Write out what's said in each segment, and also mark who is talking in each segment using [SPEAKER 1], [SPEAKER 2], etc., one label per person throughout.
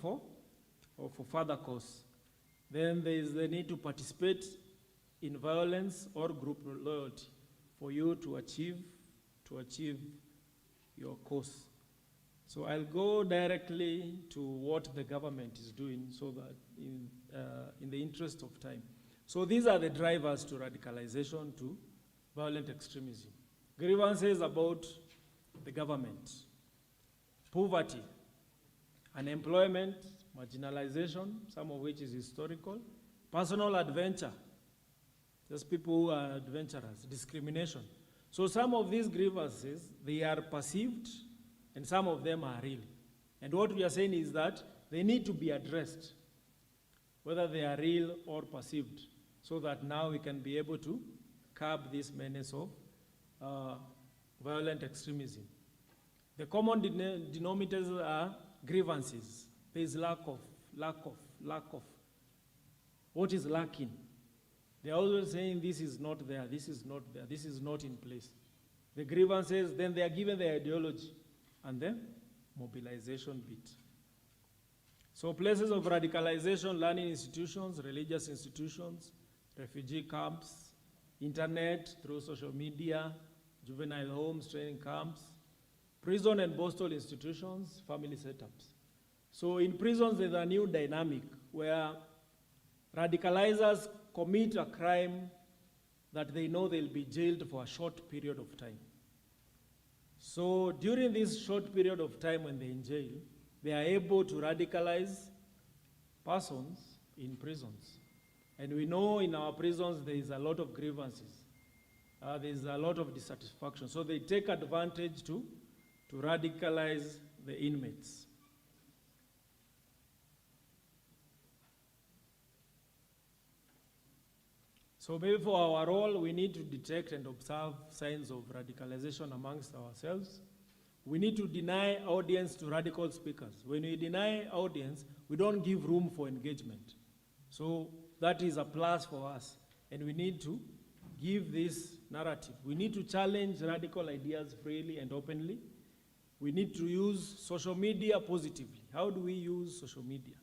[SPEAKER 1] for further cause. Then there is the need to participate in violence or group loyalty for you to achieve your cause. So I'll go directly to what the government is doing so that in the interest of time. So these are the drivers to radicalization, to violent extremism. Grievances about the government: poverty, unemployment, marginalization, some of which is historical, personal adventure, just people who are adventurers, discrimination. So some of these grievances, they are perceived, and some of them are real. And what we are saying is that they need to be addressed, whether they are real or perceived, so that now we can be able to curb this menace of violent extremism. The common denominators are grievances. There is lack of. What is lacking? They are always saying this is not there, this is not there, this is not in place. The grievances, then they are given the ideology, and then mobilization bit. So places of radicalization: learning institutions, religious institutions, refugee camps, internet through social media, juvenile homes, training camps, prison and postal institutions, family setups. So in prisons, there's a new dynamic where radicalizers commit a crime that they know they'll be jailed for a short period of time. So during this short period of time when they're in jail, they are able to radicalize persons in prisons. And we know in our prisons there is a lot of grievances. There is a lot of dissatisfaction. So they take advantage to radicalize the inmates. So maybe for our role, we need to detect and observe signs of radicalization amongst ourselves. We need to deny audience to radical speakers. When we deny audience, we don't give room for engagement. So that is a plus for us. And we need to give this narrative. We need to challenge radical ideas freely and openly. We need to use social media positively. How do we use social media?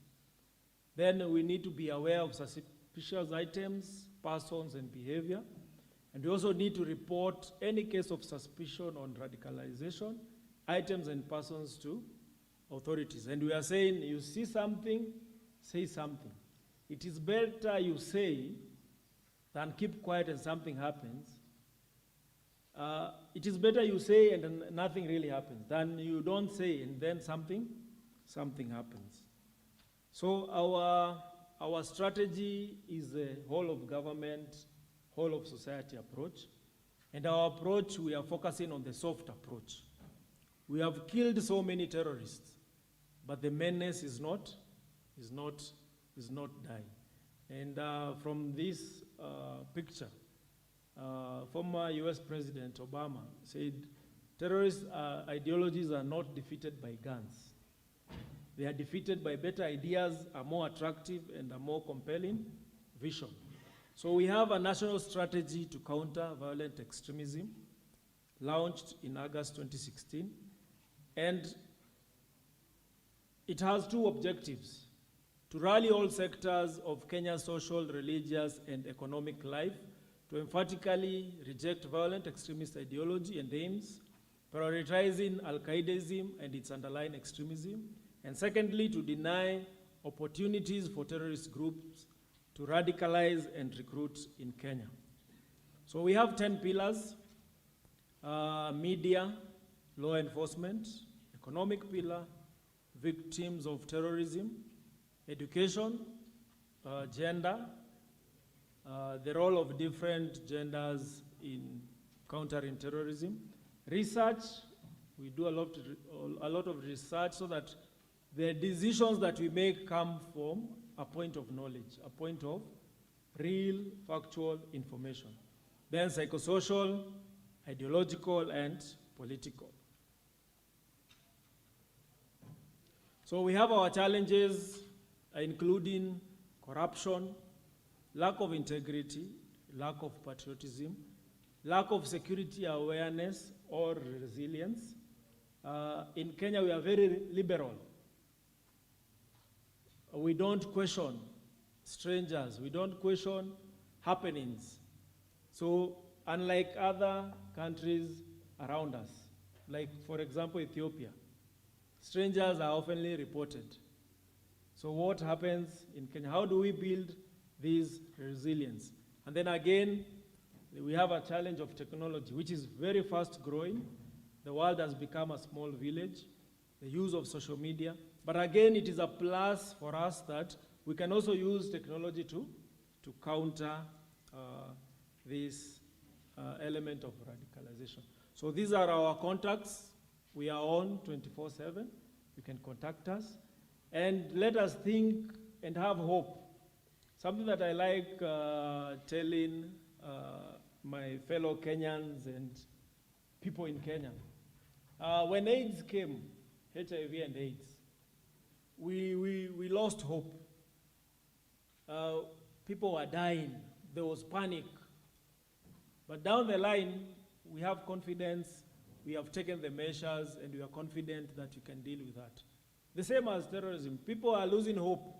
[SPEAKER 1] Then we need to be aware of suspicious items, persons, and behavior. And we also need to report any case of suspicion on radicalization, items and persons to authorities. And we are saying, you see something, say something. It is better you say than keep quiet and something happens. It is better you say and nothing really happens than you don't say and then something happens. So our strategy is a whole of government, whole of society approach. And our approach, we are focusing on the soft approach. We have killed so many terrorists, but the menace is not dying. And from this picture, former US President Obama said, terrorist ideologies are not defeated by guns. They are defeated by better ideas, a more attractive and a more compelling vision. So we have a national strategy to counter violent extremism, launched in August 2016. And it has two objectives: to rally all sectors of Kenya's social, religious, and economic life, to emphatically reject violent extremist ideology and aims, prioritizing Al-Qaedaism and its underlying extremism, and secondly, to deny opportunities for terrorist groups to radicalize and recruit in Kenya. So we have 10 pillars: media, law enforcement, economic pillar, victims of terrorism, education, gender, the role of different genders in countering terrorism, research. We do a lot of research so that the decisions that we make come from a point of knowledge, a point of real factual information. Then psychosocial, ideological, and political. So we have our challenges, including corruption, lack of integrity, lack of patriotism, lack of security awareness or resilience. In Kenya, we are very liberal. We don't question strangers. We don't question happenings. So unlike other countries around us, like for example Ethiopia, strangers are oftenly reported. So what happens in Kenya? How do we build this resilience? And then again, we have a challenge of technology, which is very fast growing. The world has become a small village, the use of social media. But again, it is a plus for us that we can also use technology to counter this element of radicalization. So these are our contacts. We are on 24/7. You can contact us. And let us think and have hope. Something that I like telling my fellow Kenyans and people in Kenya. When AIDS came, HIV and AIDS, we lost hope. People were dying. There was panic. But down the line, we have confidence. We have taken the measures, and we are confident that you can deal with that. The same as terrorism. People are losing hope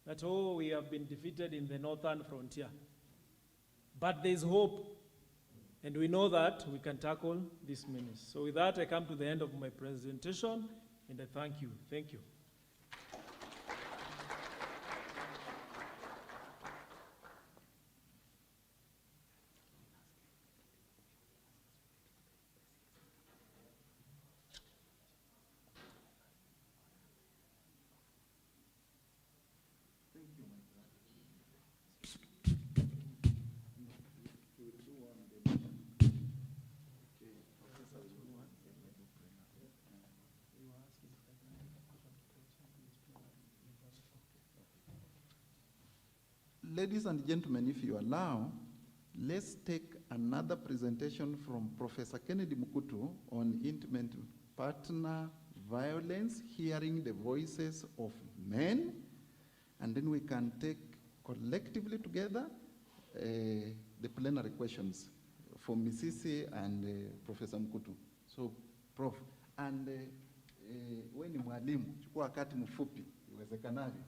[SPEAKER 1] that, oh, we have been defeated in the northern frontier. But there's hope, and we know that we can tackle this menace. So with that, I come to the end of my presentation, and I thank you. Thank you.
[SPEAKER 2] Ladies and gentlemen, if you allow, let's take another presentation from Professor Kennedy Mukutu on intimate partner violence, hearing the voices of men, and then we can take collectively together the plenary questions for Misisi and Professor Mukutu. So, Prof, and we ni mwalimu, chukua wakati mfupi iwezekanavyo.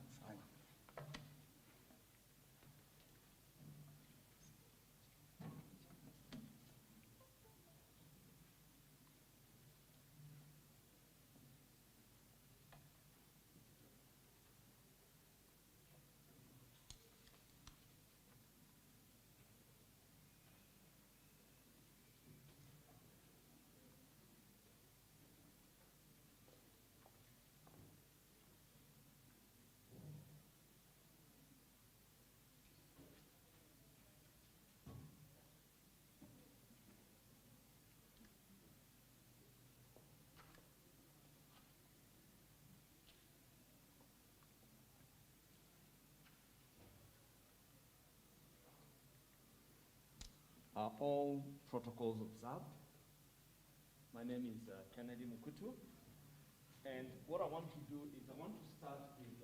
[SPEAKER 3] Are all protocols observed? My name is Kennedy Mukutu, and what I want to do is I want to start with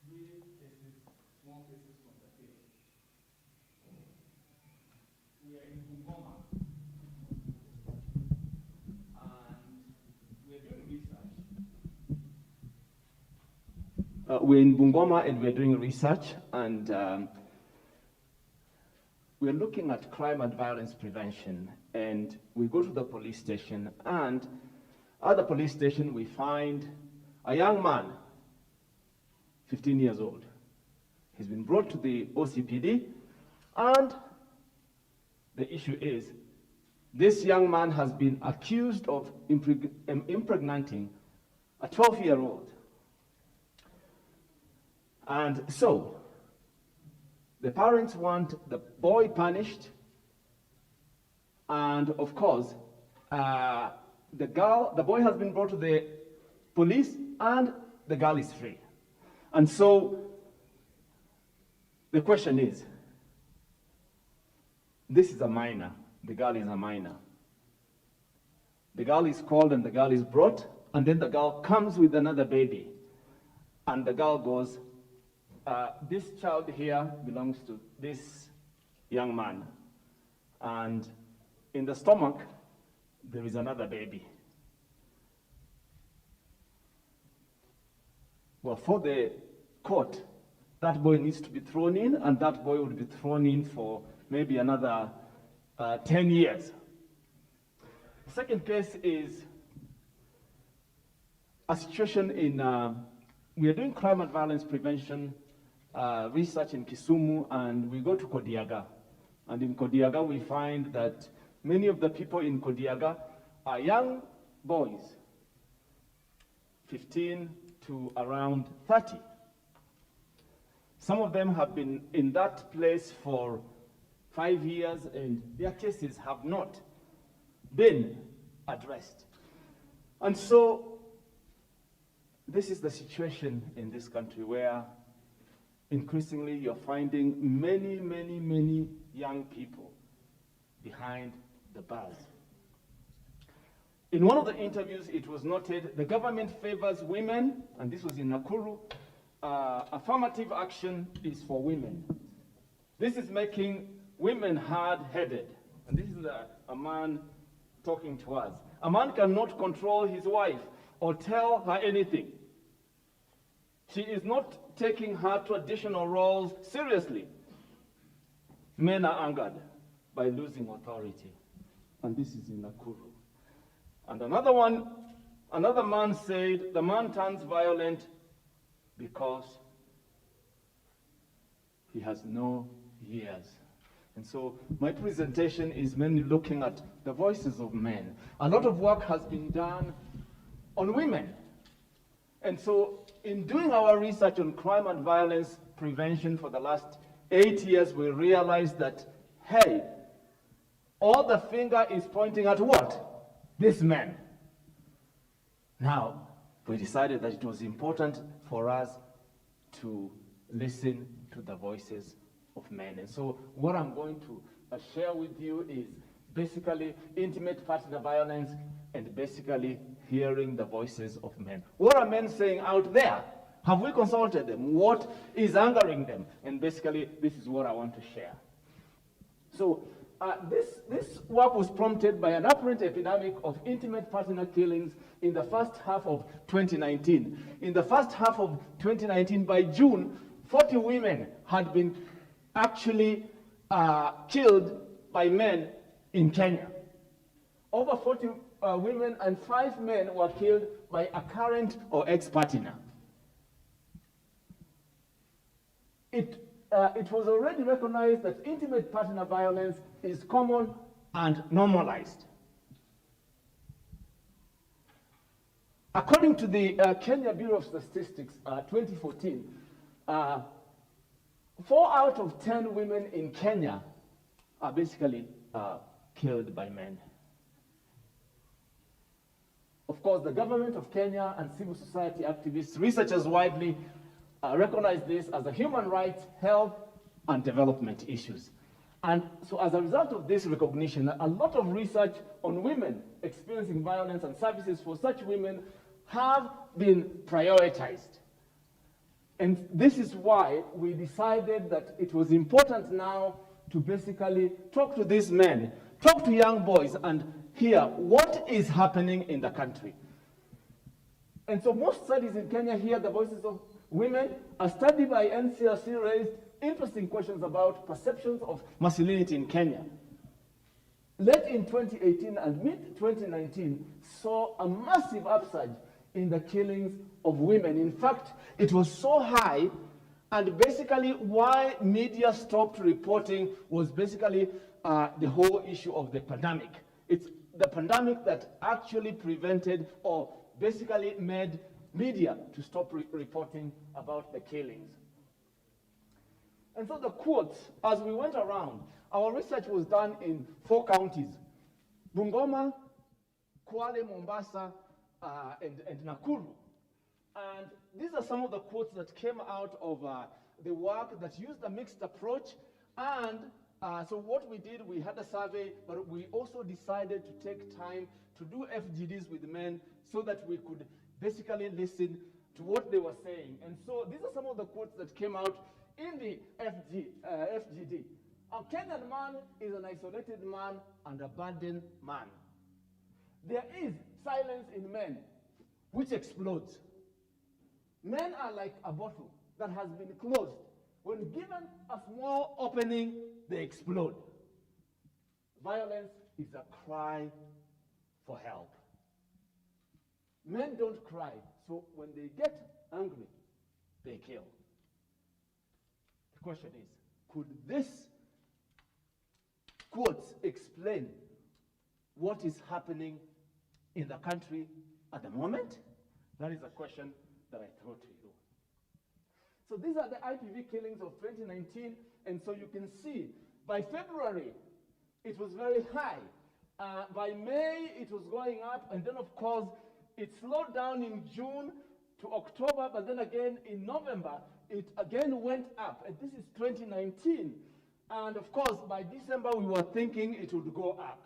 [SPEAKER 3] three cases, small cases from the field. We are in Bungoma, and we're doing research. We're in Bungoma and we're doing research, and we're looking at crime and violence prevention, and we go to the police station, and at the police station we find a young man, 15 years old. He's been brought to the OCPD, and the issue is this young man has been accused of impregnating a 12-year-old. And so the parents want the boy punished, and of course, the boy has been brought to the police, and the girl is free. And so, the question is, this is a minor, the girl is a minor. The girl is called and the girl is brought, and then the girl comes with another baby, and the girl goes, this child here belongs to this young man, and in the stomach there is another baby. Well, for the court, that boy needs to be thrown in, and that boy would be thrown in for maybe another 10 years. The second case is a situation in, we are doing crime and violence prevention research in Kisumu, and we go to Kodiaga. And in Kodiaga, we find that many of the people in Kodiaga are young boys, 15 to around 30. Some of them have been in that place for 5 years, and their cases have not been addressed. And so this is the situation in this country where increasingly you're finding many, many, many young people behind the bars. In one of the interviews, it was noted the government favors women, and this was in Nakuru. Affirmative action is for women. This is making women hard-headed. And this is a man talking to us. A man cannot control his wife or tell her anything. She is not taking her traditional roles seriously. Men are angered by losing authority. And this is in Nakuru. And another man said, the man turns violent because he has no ears. And so my presentation is mainly looking at the voices of men. A lot of work has been done on women. And so in doing our research on crime and violence prevention for the last 8 years, we realized that, hey, all the finger is pointing at what? This man. Now, we decided that it was important for us to listen to the voices of men. And so what I'm going to share with you is basically intimate partner violence and basically hearing the voices of men. What are men saying out there? Have we consulted them? What is angering them? And basically, this is what I want to share. So this work was prompted by an apparent epidemic of intimate partner killings in the first half of 2019. In the first half of 2019, by June, 40 women had been actually killed by men in Kenya. Over 40 women and 5 men were killed by a current or ex-partner. It was already recognized that intimate partner violence is common and normalized. According to the Kenya Bureau of Statistics, 2014, 4 out of 10 women in Kenya are basically killed by men. Of course, the government of Kenya and civil society activists, researchers widely recognize this as a human rights, health, and development issues. And so as a result of this recognition, a lot of research on women experiencing violence and services for such women have been prioritized. And this is why we decided that it was important now to basically talk to these men, talk to young boys, and hear what is happening in the country. And so most studies in Kenya hear the voices of women. A study by NCRC raised interesting questions about perceptions of masculinity in Kenya. Late in 2018 and mid-2019 saw a massive upsurge in the killings of women. In fact, it was so high, and basically why media stopped reporting was basically the whole issue of the pandemic. It's the pandemic that actually prevented or basically made media to stop reporting about the killings. And so the quotes, as we went around, our research was done in 4 counties: Bungoma, Kwale, Mombasa, and Nakuru. And these are some of the quotes that came out of the work that used a mixed approach. And so what we did, we had a survey, but we also decided to take time to do FGDs with men so that we could basically listen to what they were saying. And so these are some of the quotes that came out in the FGD. A Kenyan man is an isolated man and a burdened man. There is silence in men which explodes. Men are like a bottle that has been closed. When given a small opening, they explode. Violence is a cry for help. Men don't cry, so when they get angry, they kill. The question is, could this quote explain what is happening in the country at the moment? That is a question that I throw to you. So these are the IPV killings of 2019, and so you can see by February it was very high. By May it was going up, and then of course it slowed down in June to October, but then again in November it again went up, and this is 2019. And of course by December we were thinking it would go up.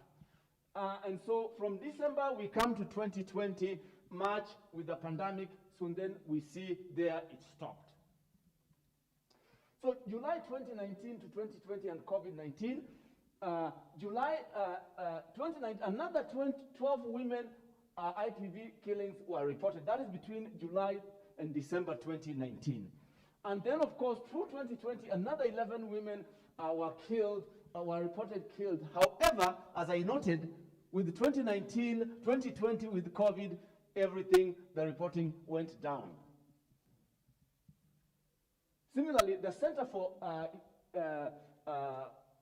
[SPEAKER 3] And so from December we come to 2020, March with the pandemic, so then we see there it stopped. So July 2019 to 2020 and COVID-19, July 2019, another 12 women IPV killings were reported. That is between July and December 2019. And then of course through 2020, another 11 women were reported killed. However, as I noted, with 2019, 2020 with COVID, everything, the reporting went down. Similarly, the Center for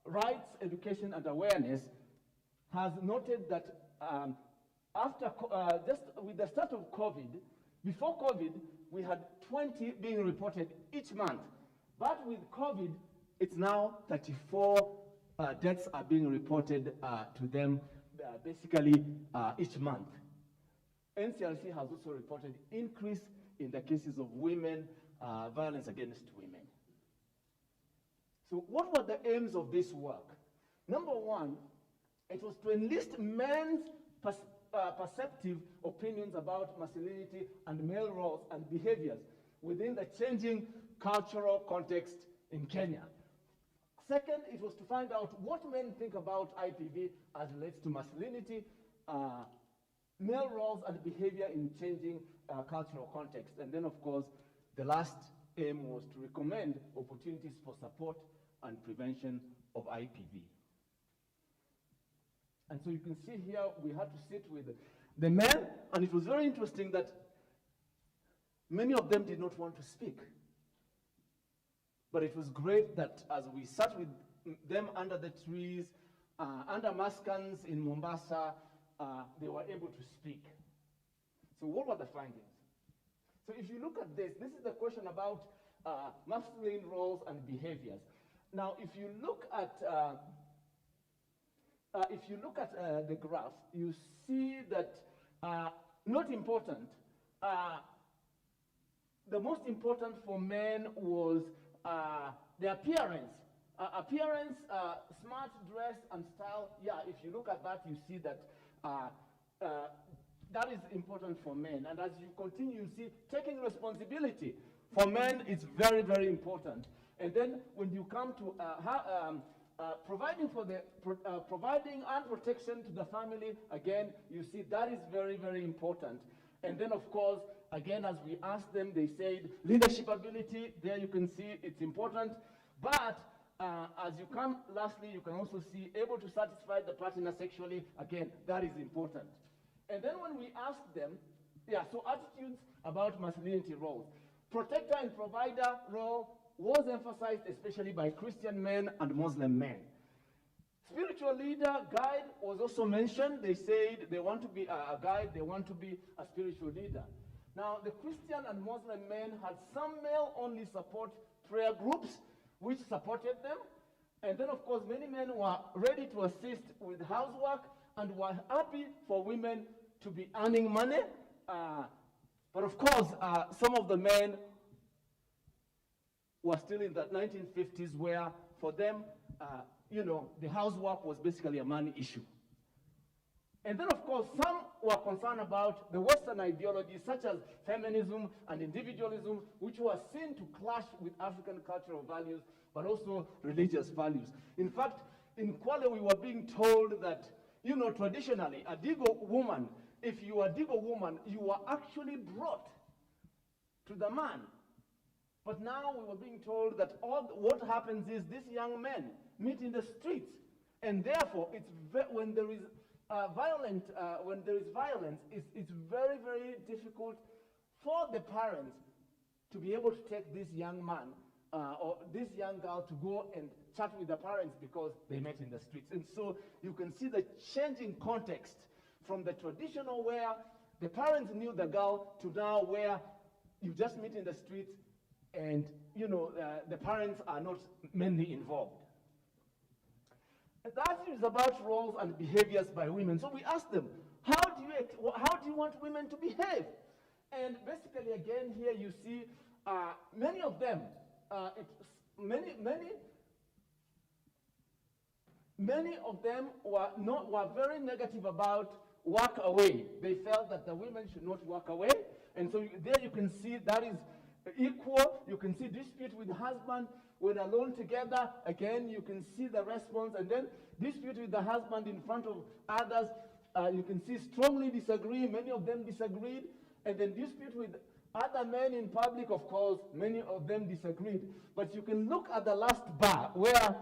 [SPEAKER 3] Rights, Education and Awareness has noted that after just with the start of COVID, before COVID, we had 20 being reported each month. But with COVID, it's now 34 deaths are being reported to them basically each month. NCRC has also reported increase in the cases of women, violence against women. So what were the aims of this work? Number one, it was to enlist men's perceptive opinions about masculinity and male roles and behaviors within the changing cultural context in Kenya. Second, it was to find out what men think about IPV as relates to masculinity, male roles and behavior in changing cultural context. And then, of course, the last aim was to recommend opportunities for support and prevention of IPV. And so you can see here, we had to sit with the men, and it was very interesting that many of them did not want to speak. But it was great that as we sat with them under the trees, under Maskans in Mombasa, they were able to speak. So what were the findings? So if you look at this is the question about masculine roles and behaviors. Now, if you look at the graph, you see that not important. The most important for men was the appearance. Smart dress and style. Yeah, if you look at that, you see that that is important for men. And as you continue, you see taking responsibility for men is very, very important. And then when you come to providing and protection to the family, again, you see that is very, very important. And then, of course, again, as we asked them, they said leadership ability. There you can see it's important. But as you come, lastly, you can also see able to satisfy the partner sexually. Again, that is important. And then when we asked them, so attitudes about masculinity roles. Protector and provider role was emphasized, especially by Christian men and Muslim men. Spiritual leader, guide was also mentioned. They said they want to be a guide, they want to be a spiritual leader. Now, the Christian and Muslim men had some male-only support prayer groups, which supported them. And then, of course, many men were ready to assist with housework and were happy for women to be earning money. But of course, some of the men were still in the 1950s where for them, the housework was basically a money issue. And then, of course, some were concerned about the Western ideologies such as feminism and individualism, which were seen to clash with African cultural values, but also religious values. In fact, in Kwale, we were being told that, traditionally, a Digo woman, if you were a Digo woman, you were actually brought to the man. But now we were being told that what happens is these young men meet in the streets, and therefore when there is violence, it's very, very difficult for the parents to be able to take this young man or this young girl to go and chat with the parents because they met in the streets. And so you can see the changing context from the traditional where the parents knew the girl to now where you just meet in the streets and the parents are not mainly involved. That is about roles and behaviors by women. So we asked them, how do you want women to behave? And basically, again, here you see many of them, many of them were very negative about walk away. They felt that the women should not walk away. And so there you can see that is equal. You can see dispute with husband when alone together. Again, you can see the response. And then dispute with the husband in front of others. You can see strongly disagree. Many of them disagreed. And then dispute with other men in public, of course, many of them disagreed. But you can look at the last bar where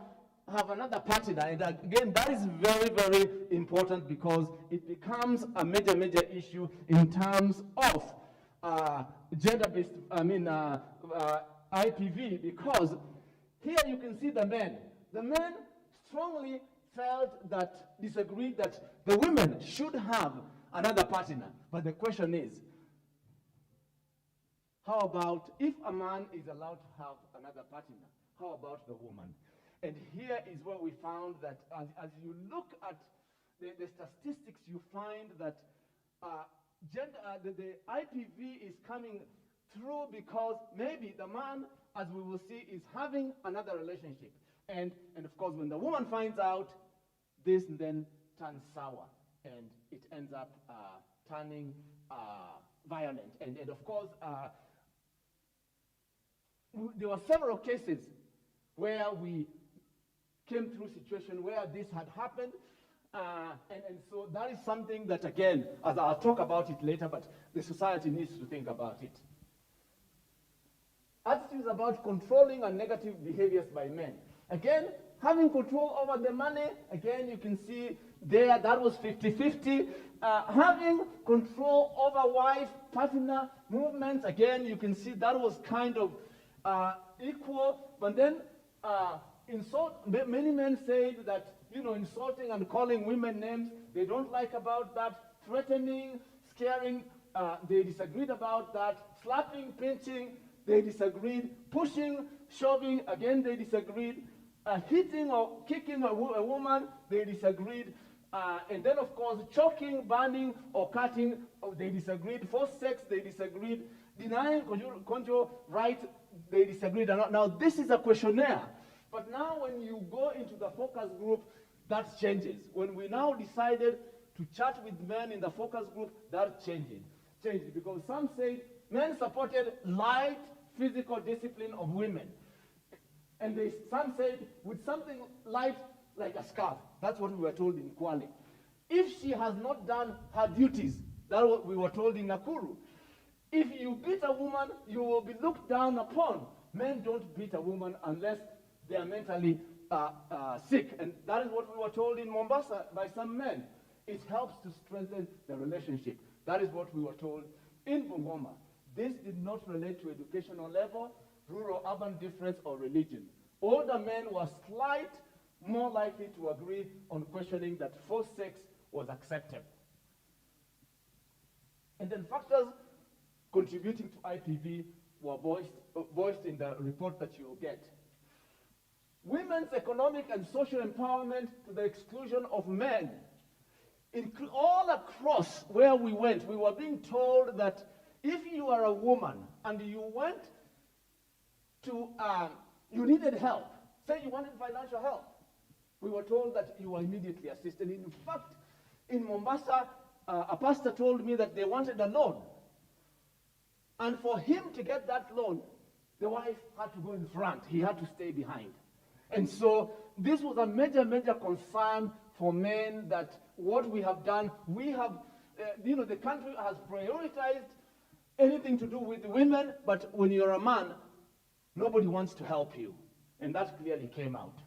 [SPEAKER 3] I have another partner. And again, that is very, very important because it becomes a major, major issue in terms of gender-based, IPV, because here you can see the men. The men strongly disagreed that the women should have another partner. But the question is, how about if a man is allowed to have another partner? How about the woman? And here is where we found that as you look at the statistics, you find that the IPV is coming through because maybe the man, as we will see, is having another relationship. And of course, when the woman finds out, this then turns sour, and it ends up turning violent. And of course, there were several cases where we came through situation where this had happened. And so that is something that, again, as I'll talk about it later, but the society needs to think about it. Attitudes about controlling and negative behaviors by men. Again, having control over the money, again, you can see there, that was 50-50. Having control over wife, partner movements, again, you can see that was kind of equal. But then many men said that, insulting and calling women names, they don't like about that. Threatening, scaring, they disagreed about that. Slapping, pinching, they disagreed. Pushing, shoving, again, they disagreed. Hitting or kicking a woman, they disagreed. And then, of course, choking, burning, or cutting, they disagreed. Forced sex, they disagreed. Denying conjugal right, they disagreed. Now, this is a questionnaire. But now when you go into the focus group, that changes. When we now decided to chat with men in the focus group, that changed. Because some say men supported light physical discipline of women. And some said with something light like a scarf. That's what we were told in Kwale. If she has not done her duties, that's what we were told in Nakuru. If you beat a woman, you will be looked down upon. Men don't beat a woman unless they are mentally sick. And that is what we were told in Mombasa by some men. It helps to strengthen the relationship. That is what we were told in Bungoma. This did not relate to educational level, rural-urban difference, or religion. Older men were more likely to agree on questioning that forced sex was acceptable. And then factors contributing to IPV were voiced in the report that you will get. Women's economic and social empowerment to the exclusion of men. All across where we went, we were being told that if you are a woman and you went to, you needed help, say you wanted financial help, we were told that you were immediately assisted. In fact, in Mombasa, a pastor told me that they wanted a loan. And for him to get that loan, the wife had to go in front. He had to stay behind. And so this was a major, major concern for men that what we have done, we have, the country has prioritized anything to do with women, but when you're a man, nobody wants to help you. And that clearly came out.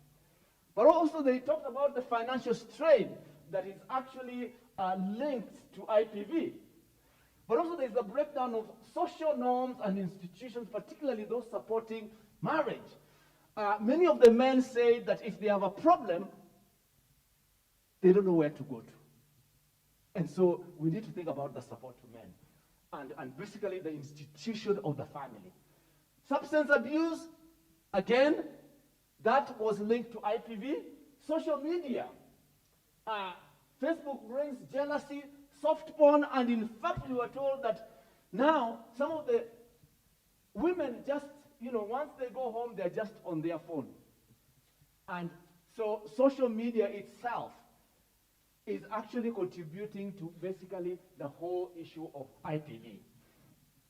[SPEAKER 3] But also they talked about the financial strain that is actually linked to IPV. But also there's a breakdown of social norms and institutions, particularly those supporting marriage. Many of the men say that if they have a problem, they don't know where to go to. And so we need to think about the support to men and basically the institution of the family. Substance abuse, again, that was linked to IPV. Social media. Facebook brings jealousy, soft porn, and in fact we were told that now some of the women just, once they go home, they're just on their phone. And so social media itself is actually contributing to basically the whole issue of IPV.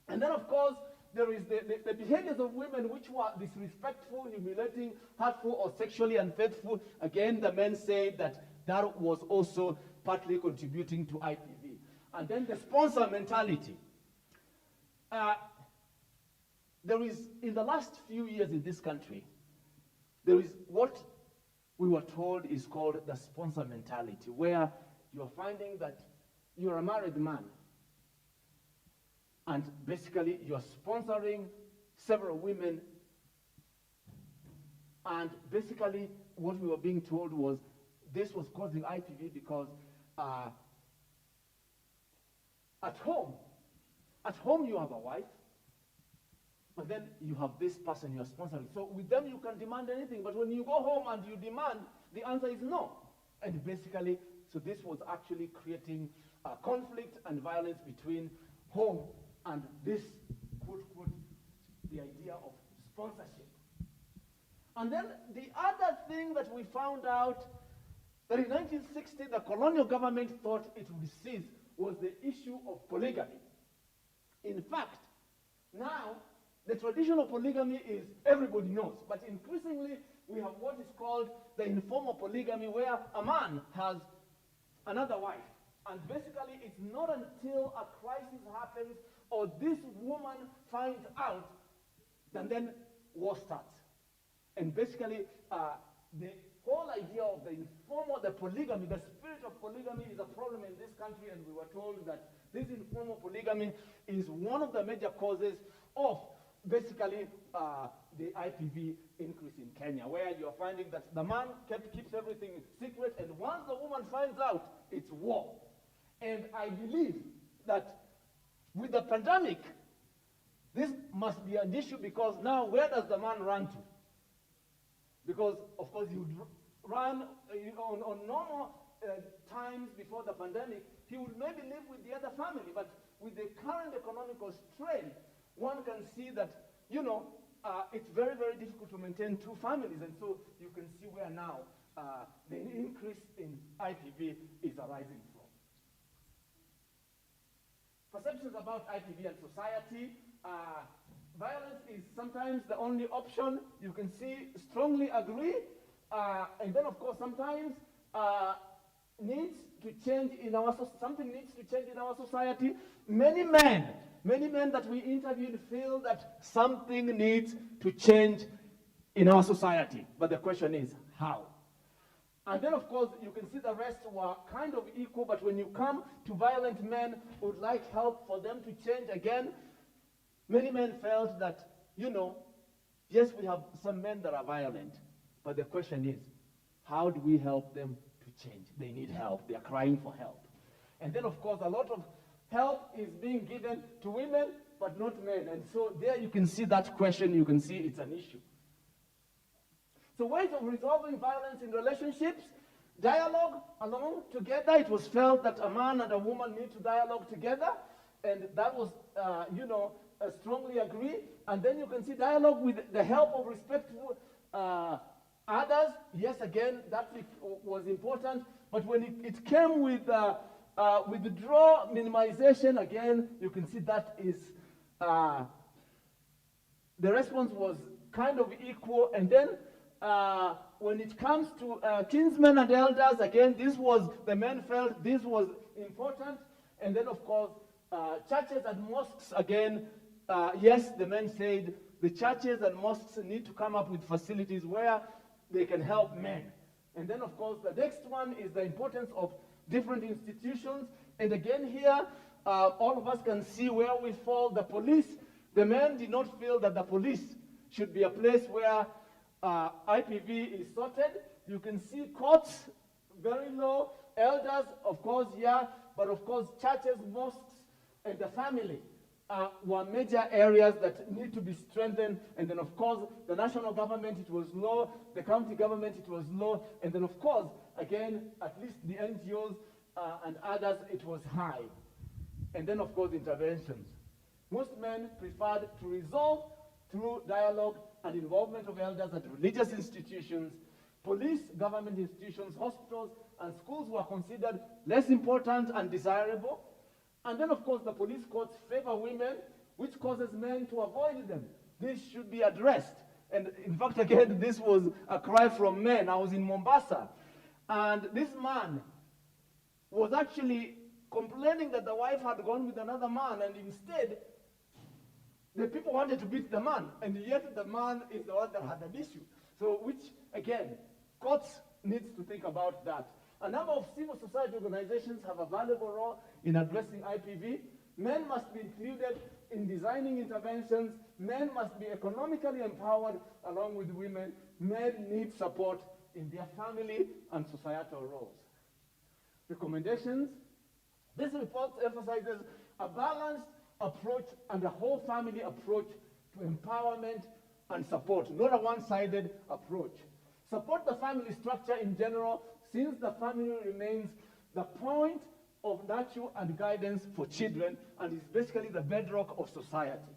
[SPEAKER 3] And then of course, there is the behaviors of women which were disrespectful, humiliating, hurtful, or sexually unfaithful. Again, the men say that that was also partly contributing to IPV. And then the sponsor mentality. There is, in the last few years in this country, there is what we were told is called the sponsor mentality, where you're finding that you're a married man, and basically you're sponsoring several women, and basically what we were being told was this was causing IPV because at home you have a wife, but then you have this person you're sponsoring. So with them you can demand anything, but when you go home and you demand, the answer is no. And basically, so this was actually creating conflict and violence between home and this, quote, the idea of sponsorship. And then the other thing that we found out, that in 1960 the colonial government thought it would cease, was the issue of polygamy. In fact, now the traditional polygamy is everybody knows, but increasingly we have what is called the informal polygamy, where a man has another wife. And basically it's not until a crisis happens or this woman finds out that then war starts. And basically the whole idea of the informal, the polygamy, the spirit of polygamy is a problem in this country, and we were told that this informal polygamy is one of the major causes of basically the IPV increase in Kenya, where you're finding that the man keeps everything secret, and once the woman finds out, it's war. And I believe that with the pandemic, this must be an issue, because now where does the man run to? Because, of course, he would run on normal times before the pandemic, he would maybe live with the other family, but with the current economical strain, one can see that, it's very, very difficult to maintain two families, and so you can see where now the increase in IPV is arising from. Perceptions about IPV and society. Violence is sometimes the only option. You can see, strongly agree, and then of course sometimes needs to change in our something needs to change in our society. Many men that we interviewed feel that something needs to change in our society, but the question is how. And then of course you can see the rest were kind of equal, but when you come to violent men who would like help for them to change again, many men felt that, yes, we have some men that are violent, but the question is, how do we help them to change? They need help. They are crying for help. And then, of course, a lot of help is being given to women, but not men. And so there you can see that question. You can see it's an issue. So ways of resolving violence in relationships: dialogue alone, together. It was felt that a man and a woman need to dialogue together, and that was, strongly agree. And then you can see dialogue with the help of respectful others. Yes, again, that was important. But when it came with withdrawal, minimization, again, you can see that is the response was kind of equal. And then when it comes to kinsmen and elders, again, the men felt this was important. And then, of course, churches and mosques, again, yes, the men said the churches and mosques need to come up with facilities where they can help men. And then, of course, the next one is the importance of different institutions. And again here, all of us can see where we fall. The police, the men did not feel that the police should be a place where IPV is sorted. You can see courts, very low, elders, of course, yeah, but of course, churches, mosques, and the family were major areas that need to be strengthened. And then, of course, the national government, it was low. The county government, it was low. And then, of course, again, at least the NGOs and others, it was high. And then, of course, interventions. Most men preferred to resolve through dialogue and involvement of elders at religious institutions. Police, government institutions, hospitals, and schools were considered less important and desirable. And then, of course, the police courts favor women, which causes men to avoid them. This should be addressed. And in fact, again, this was a cry from men. I was in Mombasa, and this man was actually complaining that the wife had gone with another man, and instead, the people wanted to beat the man, and yet the man is the one that had an issue. So, which, again, courts needs to think about that. A number of civil society organizations have a valuable role in addressing IPV. Men must be included in designing interventions. Men must be economically empowered along with women. Men need support in their family and societal roles. Recommendations. This report emphasizes a balanced approach and a whole family approach to empowerment and support, not a one-sided approach. Support the family structure in general, since the family remains the point of nurture and guidance for children and is basically the bedrock of society.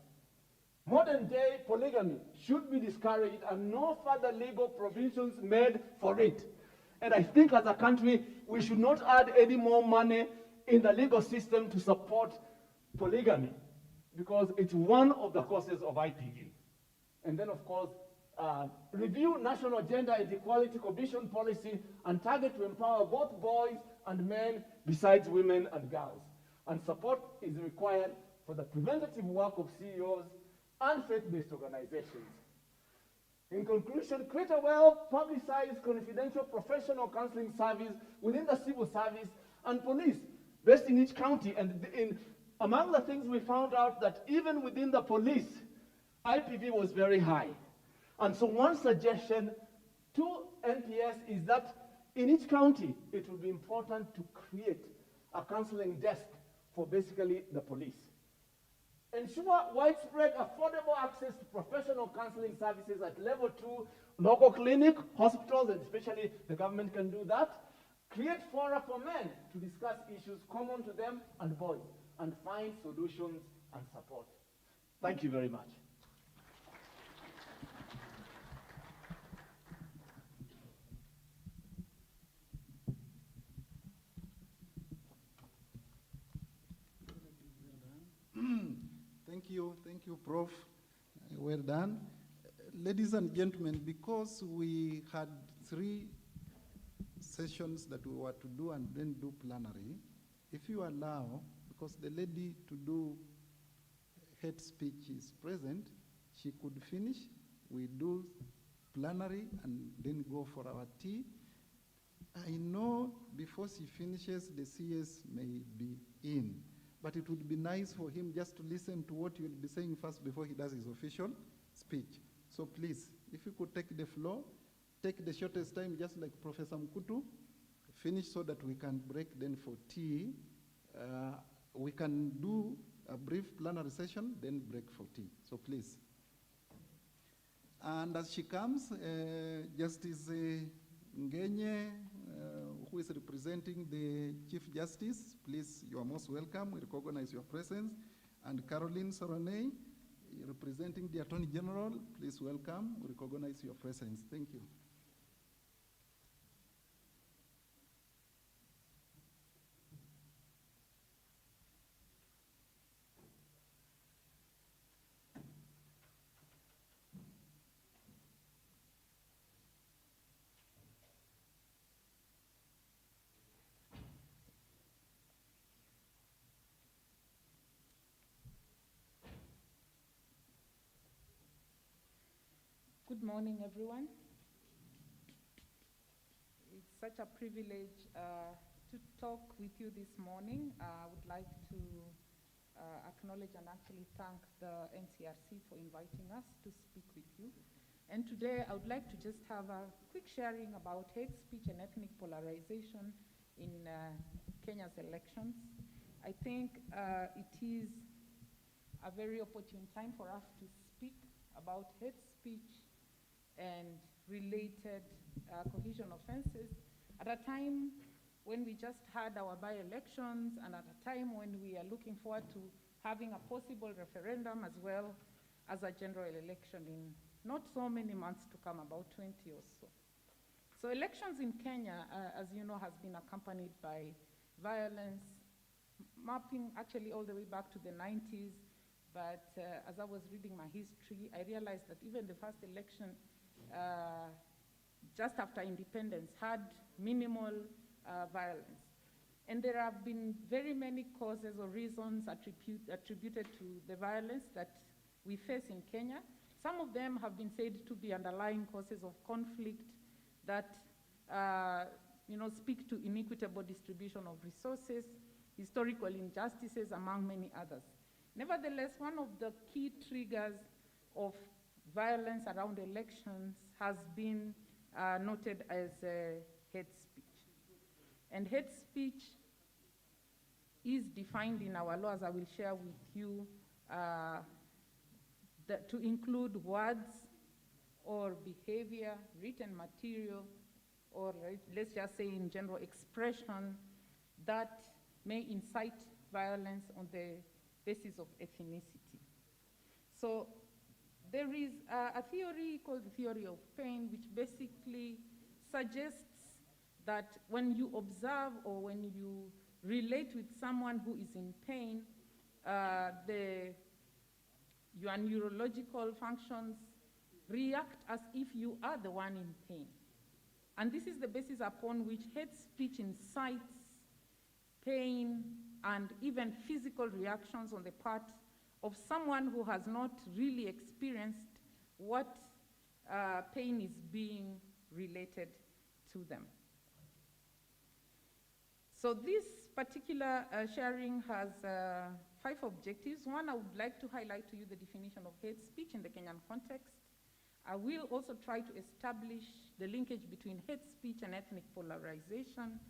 [SPEAKER 3] Modern day polygamy should be discouraged and no further legal provisions made for it. And I think as a country, we should not add any more money in the legal system to support polygamy, because it's one of the causes of IPV. And then, of course, review national gender and equality commission policy and target to empower both boys and men besides women and girls. And support is required for the preventative work of CEOs and faith-based organizations. In conclusion, create a well-publicized confidential professional counseling service within the civil service and police based in each county. And among the things we found out that even within the police, IPV was very high. And so one suggestion to NPS is that in each county, it would be important to create a counseling desk for basically the police. Ensure widespread affordable access to professional counseling services at level 2, local clinic, hospitals, and especially the government can do that. Create fora for men to discuss issues common to them and boys, and find solutions and support. Thank you very much.
[SPEAKER 2] Thank you, Prof. Well done. Ladies and gentlemen, because we had 3 sessions that we were to do and then do plenary, if you allow, because the lady to do head speech is present, she could finish, we do plenary and then go for our tea. I know before she finishes, the CS may be in. But it would be nice for him just to listen to what you'll be saying first before he does his official speech. So please, if you could take the floor, take the shortest time, just like Professor Mkutu, finish so that we can break then for tea. We can do a brief plenary session, then break for tea. So please. And as she comes, Justice Ngenye, who is representing the Chief Justice, please, you are most welcome. We recognize your presence. And Caroline Soronei, representing the Attorney General, please welcome. We recognize your presence. Thank you.
[SPEAKER 4] Good morning, everyone. It's such a privilege to talk with you this morning. I would like to acknowledge and actually thank the NCRC for inviting us to speak with you. And today I would like to just have a quick sharing about hate speech and ethnic polarization in Kenya's elections. I think it is a very opportune time for us to speak about hate speech and related cohesion offenses at a time when we just had our by-elections and at a time when we are looking forward to having a possible referendum as well as a general election in not so many months to come, about 20 or so. So elections in Kenya, as you know, has been accompanied by violence, mapping actually all the way back to the 90s. But as I was reading my history, I realized that even the first election just after independence had minimal violence. And there have been very many causes or reasons attributed to the violence that we face in Kenya. Some of them have been said to be underlying causes of conflict that speak to inequitable distribution of resources, historical injustices, among many others. Nevertheless, one of the key triggers of violence around elections has been noted as hate speech. And hate speech is defined in our law, as I will share with you, to include words or behavior, written material, or let's just say in general expression that may incite violence on the basis of ethnicity. So there is a theory called the theory of pain, which basically suggests that when you observe or when you relate with someone who is in pain, your neurological functions react as if you are the one in pain. And this is the basis upon which hate speech incites pain and even physical reactions on the part of someone who has not really experienced what pain is being related to them. So this particular sharing has 5 objectives. One, I would like to highlight to you the definition of hate speech in the Kenyan context. I will also try to establish the linkage between hate speech and ethnic polarization.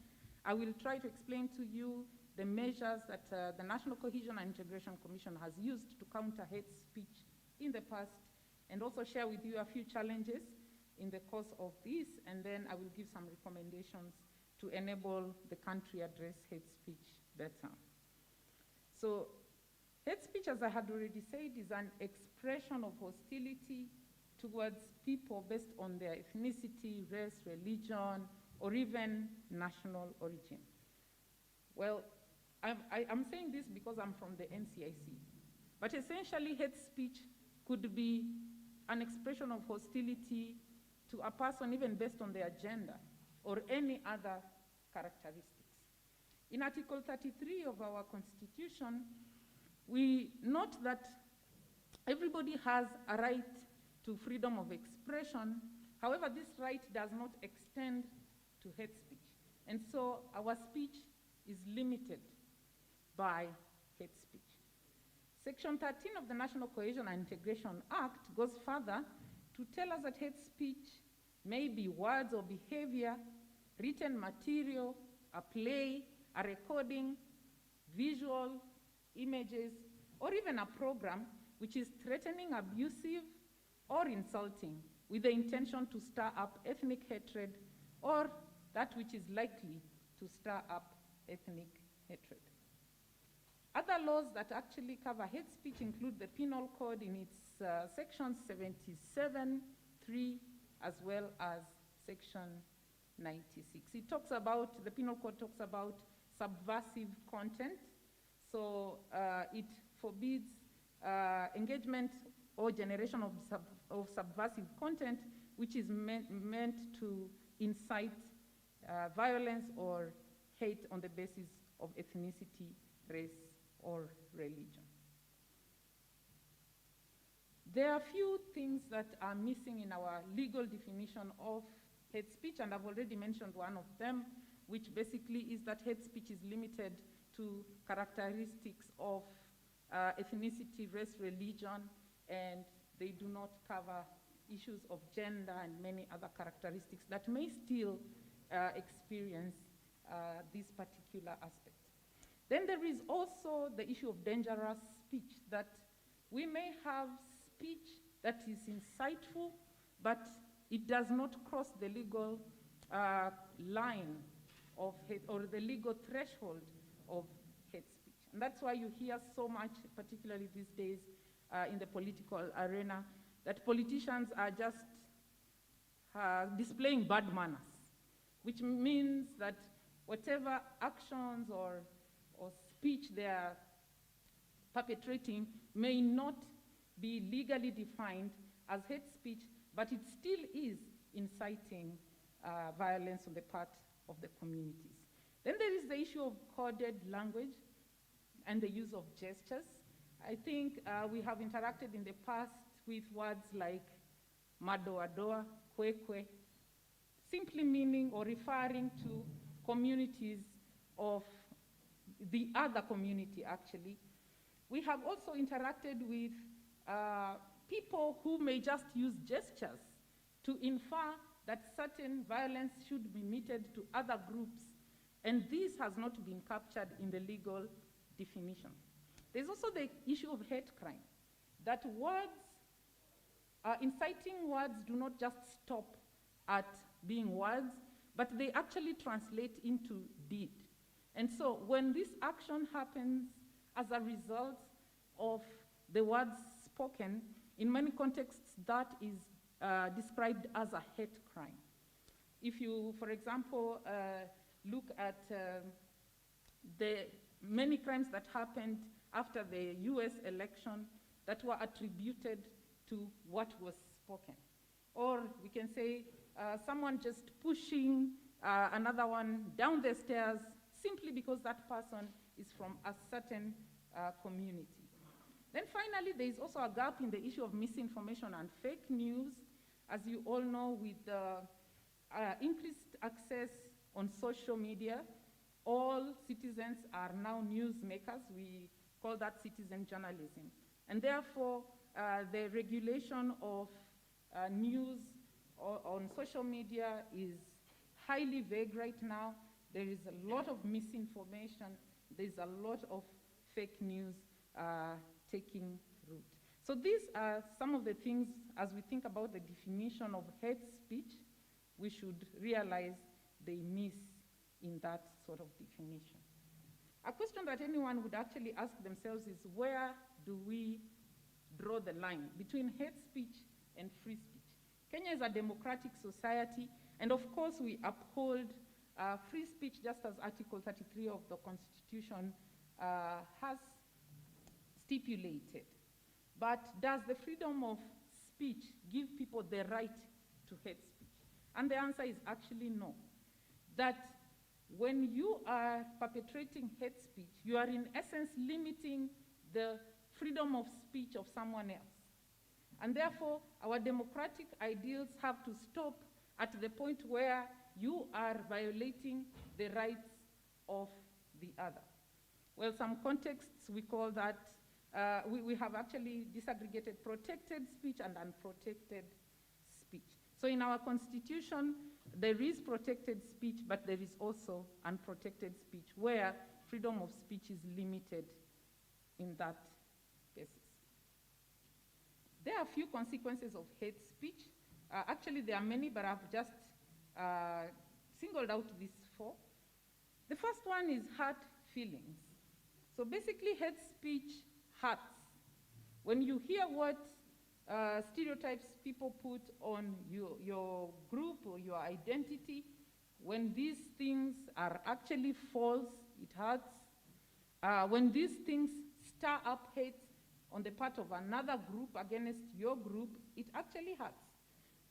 [SPEAKER 4] I will try to explain to you the measures that the National Cohesion and Integration Commission has used to counter hate speech in the past, and also share with you a few challenges in the course of this, and then I will give some recommendations to enable the country address hate speech better. So hate speech, as I had already said, is an expression of hostility towards people based on their ethnicity, race, religion, or even national origin. Well, I'm saying this because I'm from the NCIC. But essentially, hate speech could be an expression of hostility to a person even based on their gender or any other characteristics. In Article 33 of our Constitution, we note that everybody has a right to freedom of expression. However, this right does not extend to hate speech. And so our speech is limited by hate speech. Section 13 of the National Cohesion and Integration Act goes further to tell us that hate speech may be words or behavior, written material, a play, a recording, visual, images, or even a program which is threatening, abusive, or insulting with the intention to stir up ethnic hatred or that which is likely to stir up ethnic hatred. Other laws that actually cover hate speech include the Penal Code in its section 77(3) as well as section 96. The Penal Code talks about subversive content. So it forbids engagement or generation of subversive content which is meant to incite violence or hate on the basis of ethnicity, race, or religion. There are a few things that are missing in our legal definition of hate speech, and I've already mentioned one of them, which basically is that hate speech is limited to characteristics of ethnicity, race, religion, and they do not cover issues of gender and many other characteristics that may still experience this particular aspect. Then there is also the issue of dangerous speech, that we may have speech that is insightful, but it does not cross the legal line of hate, or the legal threshold of hate speech. And that's why you hear so much, particularly these days in the political arena, that politicians are just displaying bad manners, which means that whatever actions or speech they are perpetrating may not be legally defined as hate speech, but it still is inciting violence on the part of the communities. Then there is the issue of coded language and the use of gestures. I think we have interacted in the past with words like madoadoa, kwekwe, simply meaning or referring to communities of the other community, actually. We have also interacted with people who may just use gestures to infer that certain violence should be meted to other groups, and this has not been captured in the legal definition. There's also the issue of hate crime, that words, inciting words do not just stop at being words, but they actually translate into deed. And so when this action happens as a result of the words spoken, in many contexts that is described as a hate crime. If you, for example, look at the many crimes that happened after the US election that were attributed to what was spoken. Or we can say someone just pushing another one down the stairs simply because that person is from a certain community. Then finally, there is also a gap in the issue of misinformation and fake news. As you all know, with increased access on social media, all citizens are now newsmakers. We call that citizen journalism. And therefore, the regulation of news on social media is highly vague right now. There is a lot of misinformation. There's a lot of fake news taking root. So these are some of the things, as we think about the definition of hate speech, we should realize they miss in that sort of definition. A question that anyone would actually ask themselves is, where do we draw the line between hate speech and free speech? Kenya is a democratic society, and of course we uphold free speech just as Article 33 of the Constitution has stipulated. But does the freedom of speech give people the right to hate speech? And the answer is actually no. That when you are perpetrating hate speech, you are in essence limiting the freedom of speech of someone else. And therefore, our democratic ideals have to stop at the point where you are violating the rights of the other. Well, some contexts we call that, we have actually disaggregated protected speech and unprotected speech. So in our Constitution, there is protected speech, but there is also unprotected speech, where freedom of speech is limited in that cases. There are a few consequences of hate speech. Actually, there are many, but I've just singled out these four. The first one is hurt feelings. So basically, hate speech hurts. When you hear what stereotypes people put on your group or your identity, when these things are actually false, it hurts. When these things stir up hate on the part of another group against your group, it actually hurts.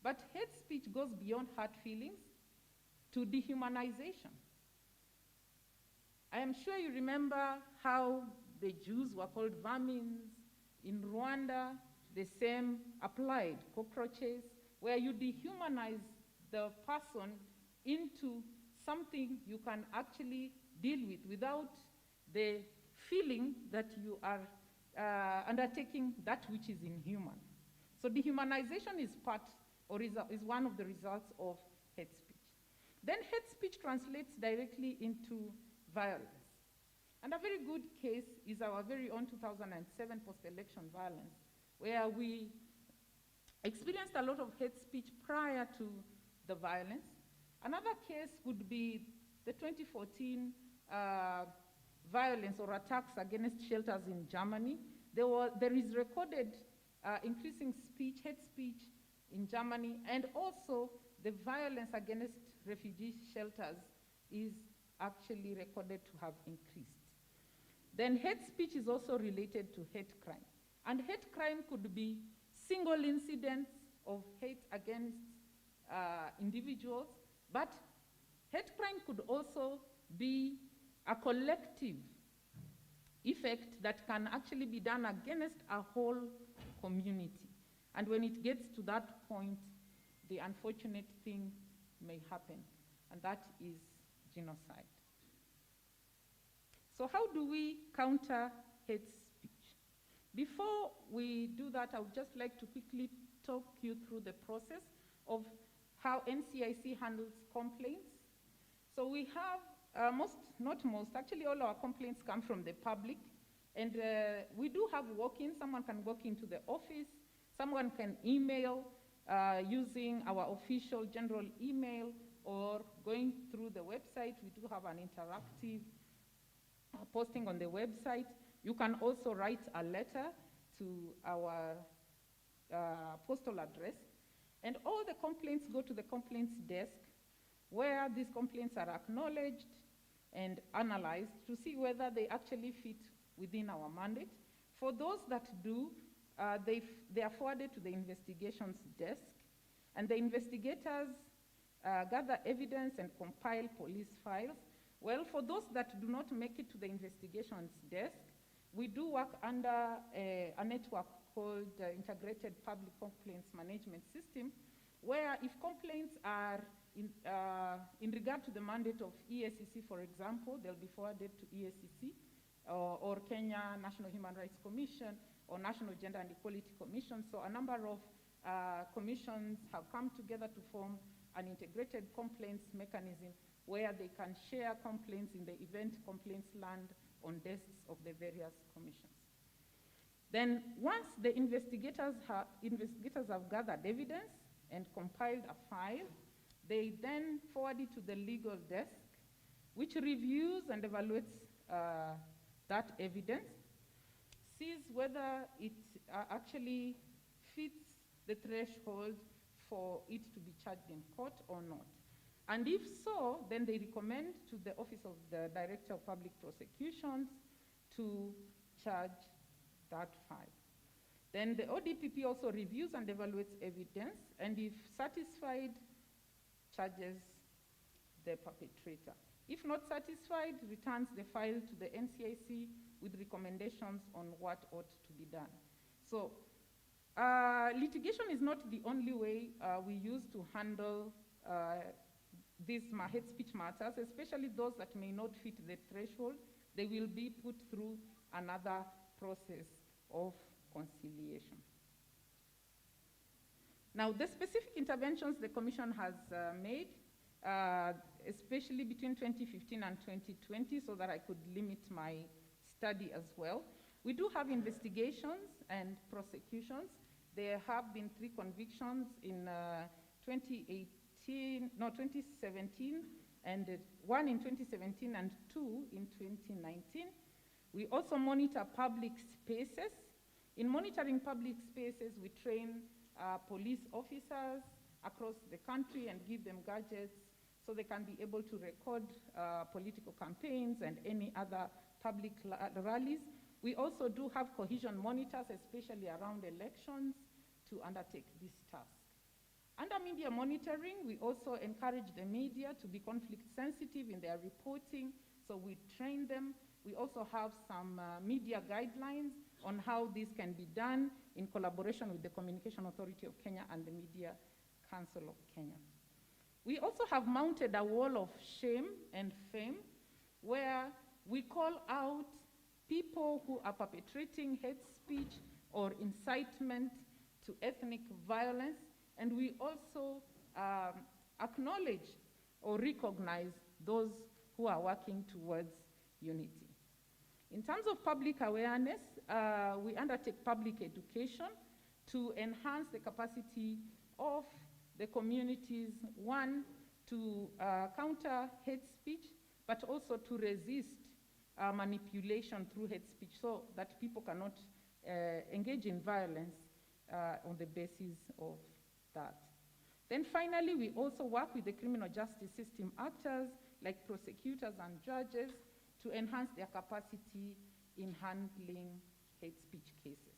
[SPEAKER 4] But hate speech goes beyond hurt feelings to dehumanization. I am sure you remember how the Jews were called vermins in Rwanda, the same applied, cockroaches, where you dehumanize the person into something you can actually deal with without the feeling that you are undertaking that which is inhuman. So dehumanization is part or is one of the results of hate speech. Then hate speech translates directly into violence. And a very good case is our very own 2007 post-election violence, where we experienced a lot of hate speech prior to the violence. Another case would be the 2014 violence or attacks against shelters in Germany. There is recorded increasing speech, hate speech in Germany, and also the violence against refugee shelters is actually recorded to have increased. Then hate speech is also related to hate crime. And hate crime could be single incidents of hate against individuals, but hate crime could also be a collective effect that can actually be done against a whole community. And when it gets to that point, the unfortunate thing may happen, and that is genocide. So how do we counter hate speech? Before we do that, I would just like to quickly talk you through the process of how NCRC handles complaints. So we have actually all our complaints come from the public, and we do have walk-ins. Someone can walk into the office, someone can email using our official general email or going through the website. We do have an interactive posting on the website. You can also write a letter to our postal address, and all the complaints go to the complaints desk, where these complaints are acknowledged and analyzed to see whether they actually fit within our mandate. For those that do, they are forwarded to the investigations desk, and the investigators gather evidence and compile police files. Well, for those that do not make it to the investigations desk, we do work under a network called Integrated Public Complaints Management System, where if complaints are in regard to the mandate of EACC, for example, they'll be forwarded to EACC or Kenya National Human Rights Commission or National Gender and Equality Commission. So a number of commissions have come together to form an integrated complaints mechanism where they can share complaints in the event complaints land on desks of the various commissions. Then once the investigators have gathered evidence and compiled a file, they then forward it to the legal desk, which reviews and evaluates that evidence, sees whether it actually fits the threshold for it to be charged in court or not. And if so, then they recommend to the Office of the Director of Public Prosecutions to charge that file. Then the ODPP also reviews and evaluates evidence, and if satisfied, charges the perpetrator. If not satisfied, returns the file to the NCRC with recommendations on what ought to be done. So litigation is not the only way we use to handle these hate speech matters, especially those that may not fit the threshold. They will be put through another process of conciliation. Now, the specific interventions the Commission has made, especially between 2015 and 2020, so that I could limit my study as well. We do have investigations and prosecutions. There have been 3 convictions in 2017, and 1 in 2017 and 2 in 2019. We also monitor public spaces. In monitoring public spaces, we train police officers across the country and give them gadgets so they can be able to record political campaigns and any other public rallies. We also do have cohesion monitors, especially around elections, to undertake this task. Under media monitoring, we also encourage the media to be conflict sensitive in their reporting, so we train them. We also have some media guidelines on how this can be done in collaboration with the Communication Authority of Kenya and the Media Council of Kenya. We also have mounted a wall of shame and fame where we call out people who are perpetrating hate speech or incitement to ethnic violence, and we also acknowledge or recognize those who are working towards unity. In terms of public awareness, we undertake public education to enhance the capacity of the communities, one, to counter hate speech, but also to resist manipulation through hate speech so that people cannot engage in violence on the basis of that. Then finally, we also work with the criminal justice system actors like prosecutors and judges to enhance their capacity in handling hate speech cases.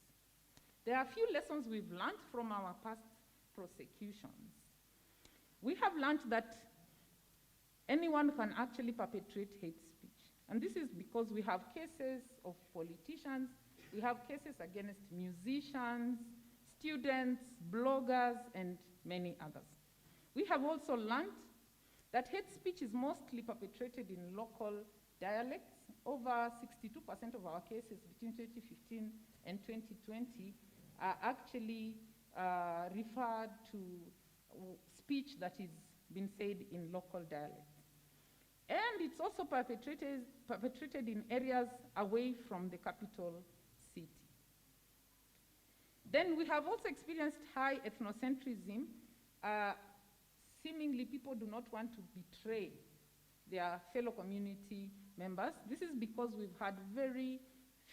[SPEAKER 4] There are a few lessons we've learned from our past prosecutions. We have learned that anyone can actually perpetrate hate speech. And this is because we have cases of politicians, we have cases against musicians, students, bloggers, and many others. We have also learned that hate speech is mostly perpetrated in local dialects. Over 62% of our cases between 2015 and 2020 are actually referred to speech that is being said in local dialects. And it's also perpetrated in areas away from the capital city. Then we have also experienced high ethnocentrism. Seemingly people do not want to betray their fellow community members. This is because we've had very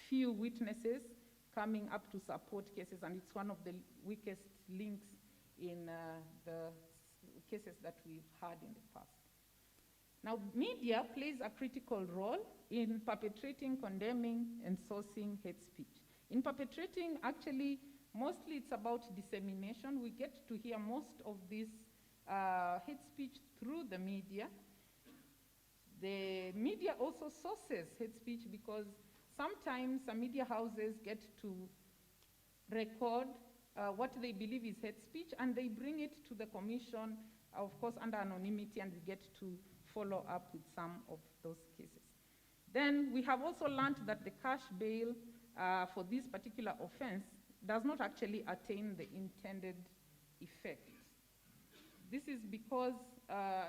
[SPEAKER 4] few witnesses coming up to support cases, and it's one of the weakest links in the cases that we've had in the past. Now, media plays a critical role in perpetrating, condemning, and sourcing hate speech. In perpetrating, actually, mostly it's about dissemination. We get to hear most of this hate speech through the media. The media also sources hate speech because sometimes some media houses get to record what they believe is hate speech, and they bring it to the commission, of course, under anonymity, and we get to follow up with some of those cases. Then we have also learned that the cash bail for this particular offense does not actually attain the intended effect. This is because,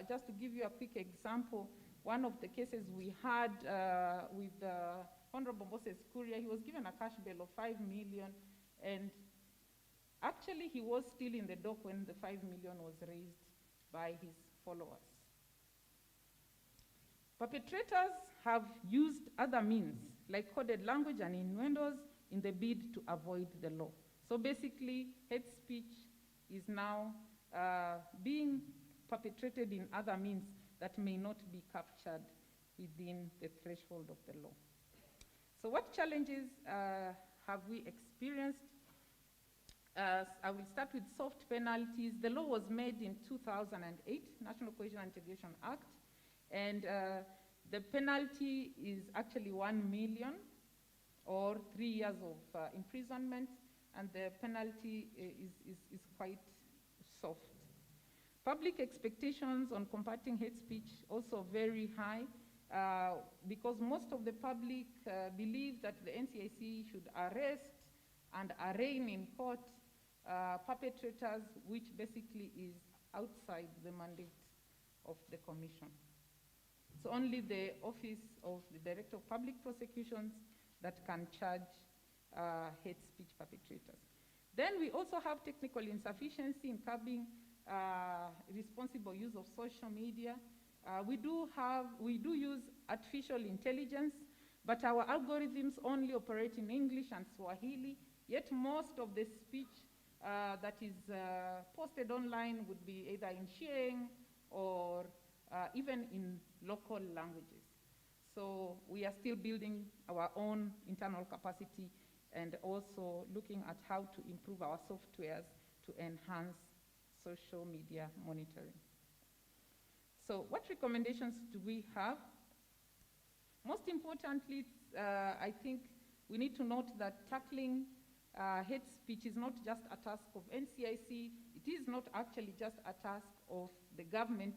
[SPEAKER 4] just to give you a quick example, one of the cases we had with Honorable Moses Kuria, he was given a cash bail of 5 million, and actually he was still in the dock when the 5 million was raised by his followers. Perpetrators have used other means, like coded language and innuendos, in the bid to avoid the law. So basically, hate speech is now being perpetrated in other means that may not be captured within the threshold of the law. So what challenges have we experienced? I will start with soft penalties. The law was made in 2008, National Cohesion and Integration Act, and the penalty is actually 1 million or 3 years of imprisonment, and the penalty is quite soft. Public expectations on combating hate speech also very high because most of the public believe that the NCRC should arrest and arraign in court perpetrators, which basically is outside the mandate of the commission. So only the Office of the Director of Public Prosecutions that can charge hate speech perpetrators. Then we also have technical insufficiency in curbing responsible use of social media. We do use artificial intelligence, but our algorithms only operate in English and Swahili, yet most of the speech that is posted online would be either in Sheng or even in local languages. So we are still building our own internal capacity and also looking at how to improve our softwares to enhance social media monitoring. So what recommendations do we have? Most importantly, I think we need to note that tackling hate speech is not just a task of NCRC, it is not actually just a task of the government,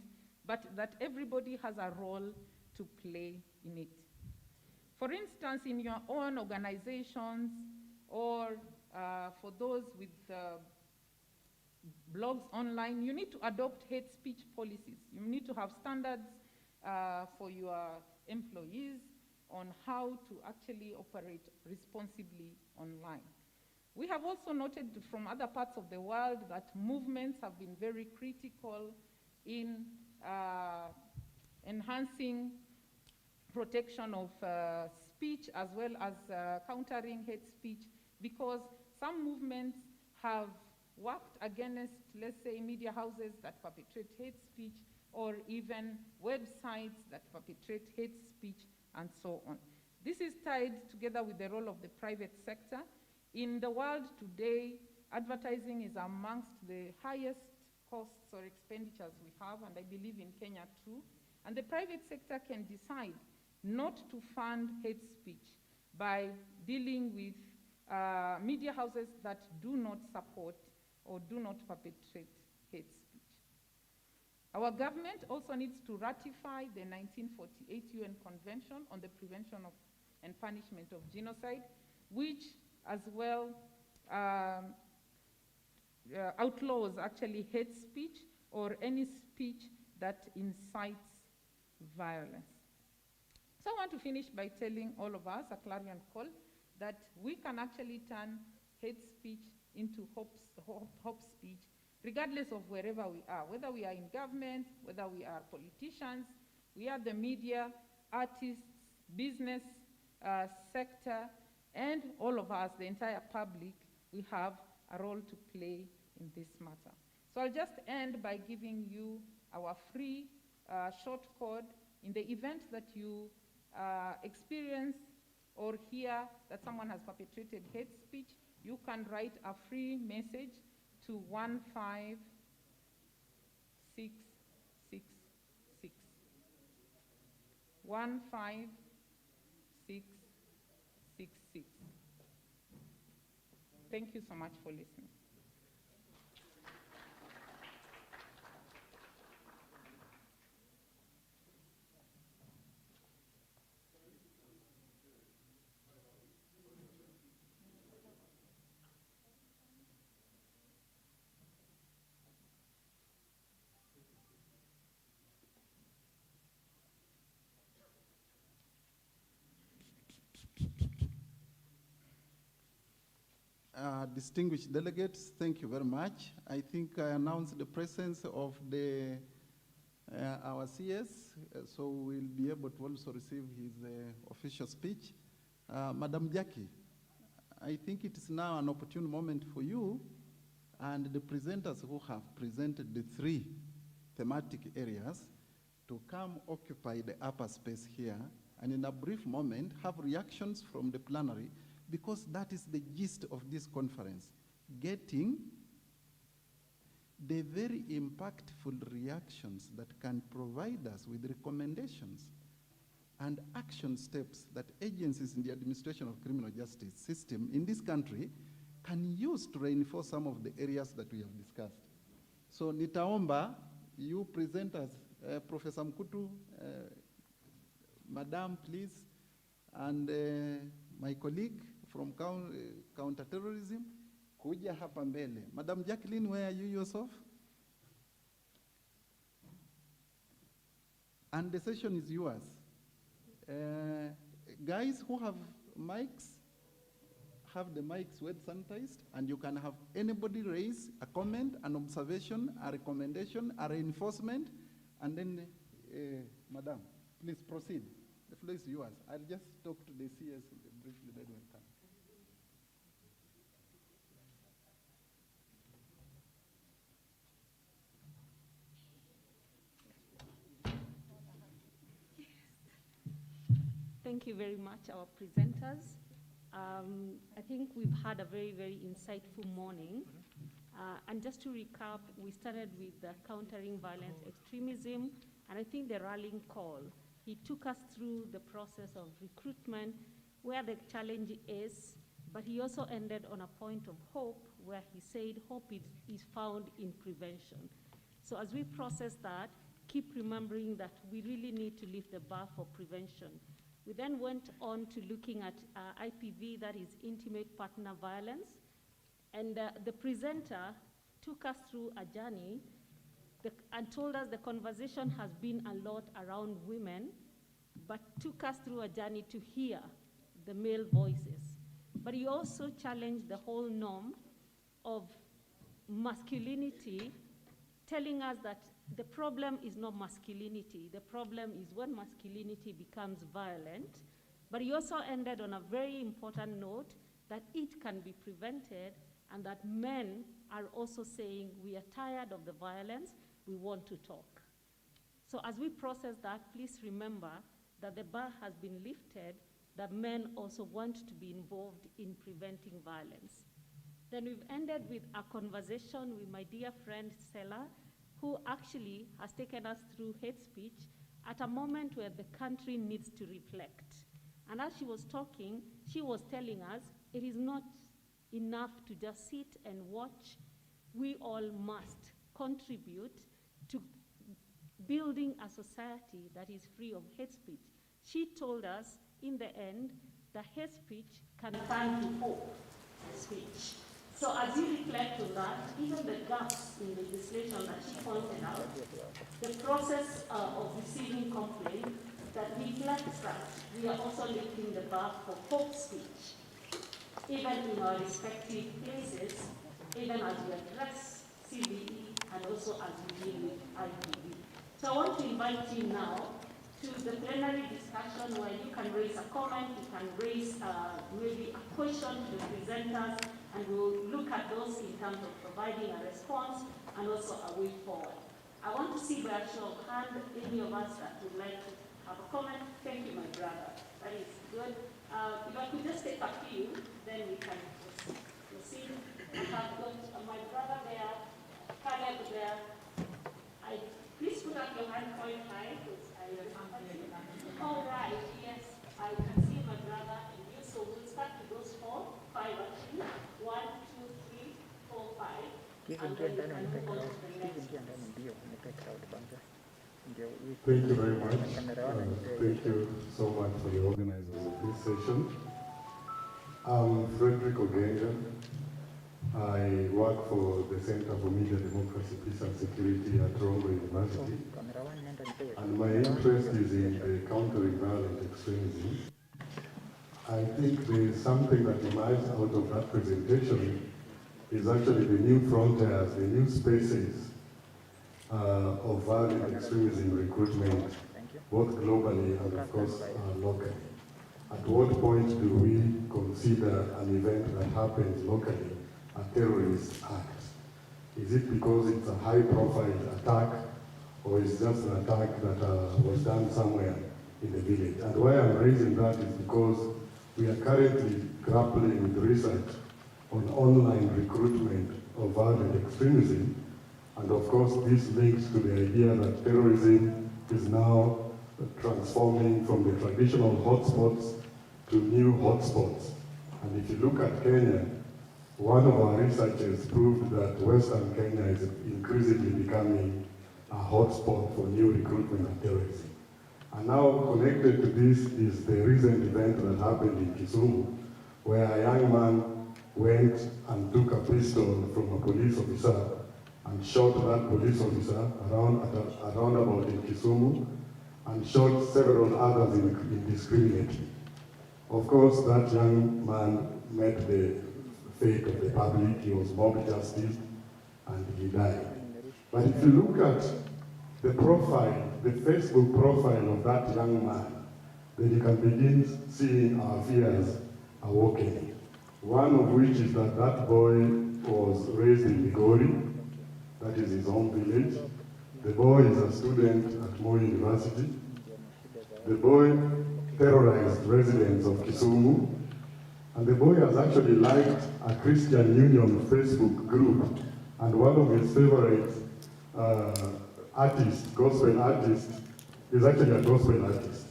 [SPEAKER 4] but that everybody has a role to play in it. For instance, in your own organizations or for those with blogs online, you need to adopt hate speech policies. You need to have standards for your employees on how to actually operate responsibly online. We have also noted from other parts of the world that movements have been very critical in enhancing protection of speech as well as countering hate speech, because some movements have worked against, let's say, media houses that perpetrate hate speech, or even websites that perpetrate hate speech, and so on. This is tied together with the role of the private sector. In the world today, advertising is amongst the highest costs or expenditures we have, and I believe in Kenya too. And the private sector can decide not to fund hate speech by dealing with media houses that do not support or do not perpetrate hate speech. Our government also needs to ratify the 1948 UN Convention on the Prevention of and Punishment of Genocide, which as well outlaws actually hate speech or any speech that incites violence. So I want to finish by telling all of us a clarion call that we can actually turn hate speech into hope speech, regardless of wherever we are, whether we are in government, whether we are politicians, we are the media, artists, business sector, and all of us, the entire public, we have a role to play in this matter. So I'll just end by giving you our free short code. In the event that you experience or hear that someone has perpetrated hate speech, you can write a free message to 15666. 15666. Thank you so much for listening.
[SPEAKER 2] Distinguished delegates, thank you very much. I think I announced the presence of our CS, so we'll be able to also receive his official speech. Madam Jackie, I think it is now an opportune moment for you and the presenters who have presented the 3 thematic areas to come occupy the upper space here, and in a brief moment have reactions from the plenary, because that is the gist of this conference, getting the very impactful reactions that can provide us with recommendations and action steps that agencies in the administration of criminal justice system in this country can use to reinforce some of the areas that we have discussed. So nitaomba you presenters, Professor Mkutu, Madam, please, and my colleague from counterterrorism, kuja hapa mbele. Madam Jacqueline, where are you yourself? And the session is yours. Guys who have mics, have the mics wet sanitized, and you can have anybody raise a comment, an observation, a recommendation, a reinforcement, and then, Madam, please proceed. The floor is yours. I'll just talk to the CS briefly, then we'll come.
[SPEAKER 5] Thank you very much, our presenters. I think we've had a very, very insightful morning. And just to recap, we started with countering violent extremism, and I think the rallying call. He took us through the process of recruitment, where the challenge is, but he also ended on a point of hope where he said hope is found in prevention. So as we process that, keep remembering that we really need to lift the bar for prevention. We then went on to looking at IPV, that is intimate partner violence, and the presenter took us through a journey and told us the conversation has been a lot around women, but took us through a journey to hear the male voices. But he also challenged the whole norm of masculinity, telling us that the problem is not masculinity. The problem is when masculinity becomes violent. But he also ended on a very important note that it can be prevented, and that men are also saying, we are tired of the violence, we want to talk. So as we process that, please remember that the bar has been lifted, that men also want to be involved in preventing violence. Then we've ended with a conversation with my dear friend Stella, who actually has taken us through hate speech at a moment where the country needs to reflect. And as she was talking, she was telling us it is not enough to just sit and watch. We all must contribute to building a society that is free of hate speech. She told us in the end that hate speech can turn to hope speech. So as you reflect on that, even the gaps in legislation that she pointed out, the process of receiving complaint that reflects that we are also lifting the bar for hope speech, even in our respective places, even as we address CVE and also as we deal with IPV. So I want to invite you now to the plenary discussion where you can raise a comment, you can raise maybe a question to the presenters, and we'll look at those in terms of providing a response and also a way forward. I want to see by a show of hand any of us that would like to have a comment. Thank you, my brother. That is good. If I could just take a few, then we can proceed. I have got my brother there, Caleb there. Please put up your hand quite high, because I remember you. All right, yes, I can see my brother and you. So we'll start with those 4, 5 actually. 1, 2, 3, 4, 5. And then we can move on to the next.
[SPEAKER 6] Thank you very much. Thank you so much for the organizers of this session. I'm Frederick Ogenga. I work for the Center for Media Democracy, Peace and Security at Toronto University. And my interest is in the countering violent extremism. I think there is something that emerged out of that presentation is actually the new frontiers, the new spaces of violent extremism recruitment, both globally and of course locally. At what point do we consider an event that happens locally a terrorist act? Is it because it's a high-profile attack, or is it just an attack that was done somewhere in the village? And why I'm raising that is because we are currently grappling with research on online recruitment of violent extremism. And of course, this links to the idea that terrorism is now transforming from the traditional hotspots to new hotspots. And if you look at Kenya, one of our researchers proved that Western Kenya is increasingly becoming a hotspot for new recruitment of terrorism. And now connected to this is the recent event that happened in Kisumu, where a young man went and took a pistol from a police officer and shot that police officer around about in Kisumu, and shot several others indiscriminately. Of course, that young man met the fate of the public. He was mob justice, and he died. But if you look at the profile, the Facebook profile of that young man, then you can begin seeing our fears awakening. One of which is that that boy was raised in Migori, that is his home village. The boy is a student at Moi University. The boy terrorized residents of Kisumu, and the boy has actually liked a Christian Union Facebook group, and one of his favorite artists, gospel artists, is actually a gospel artist.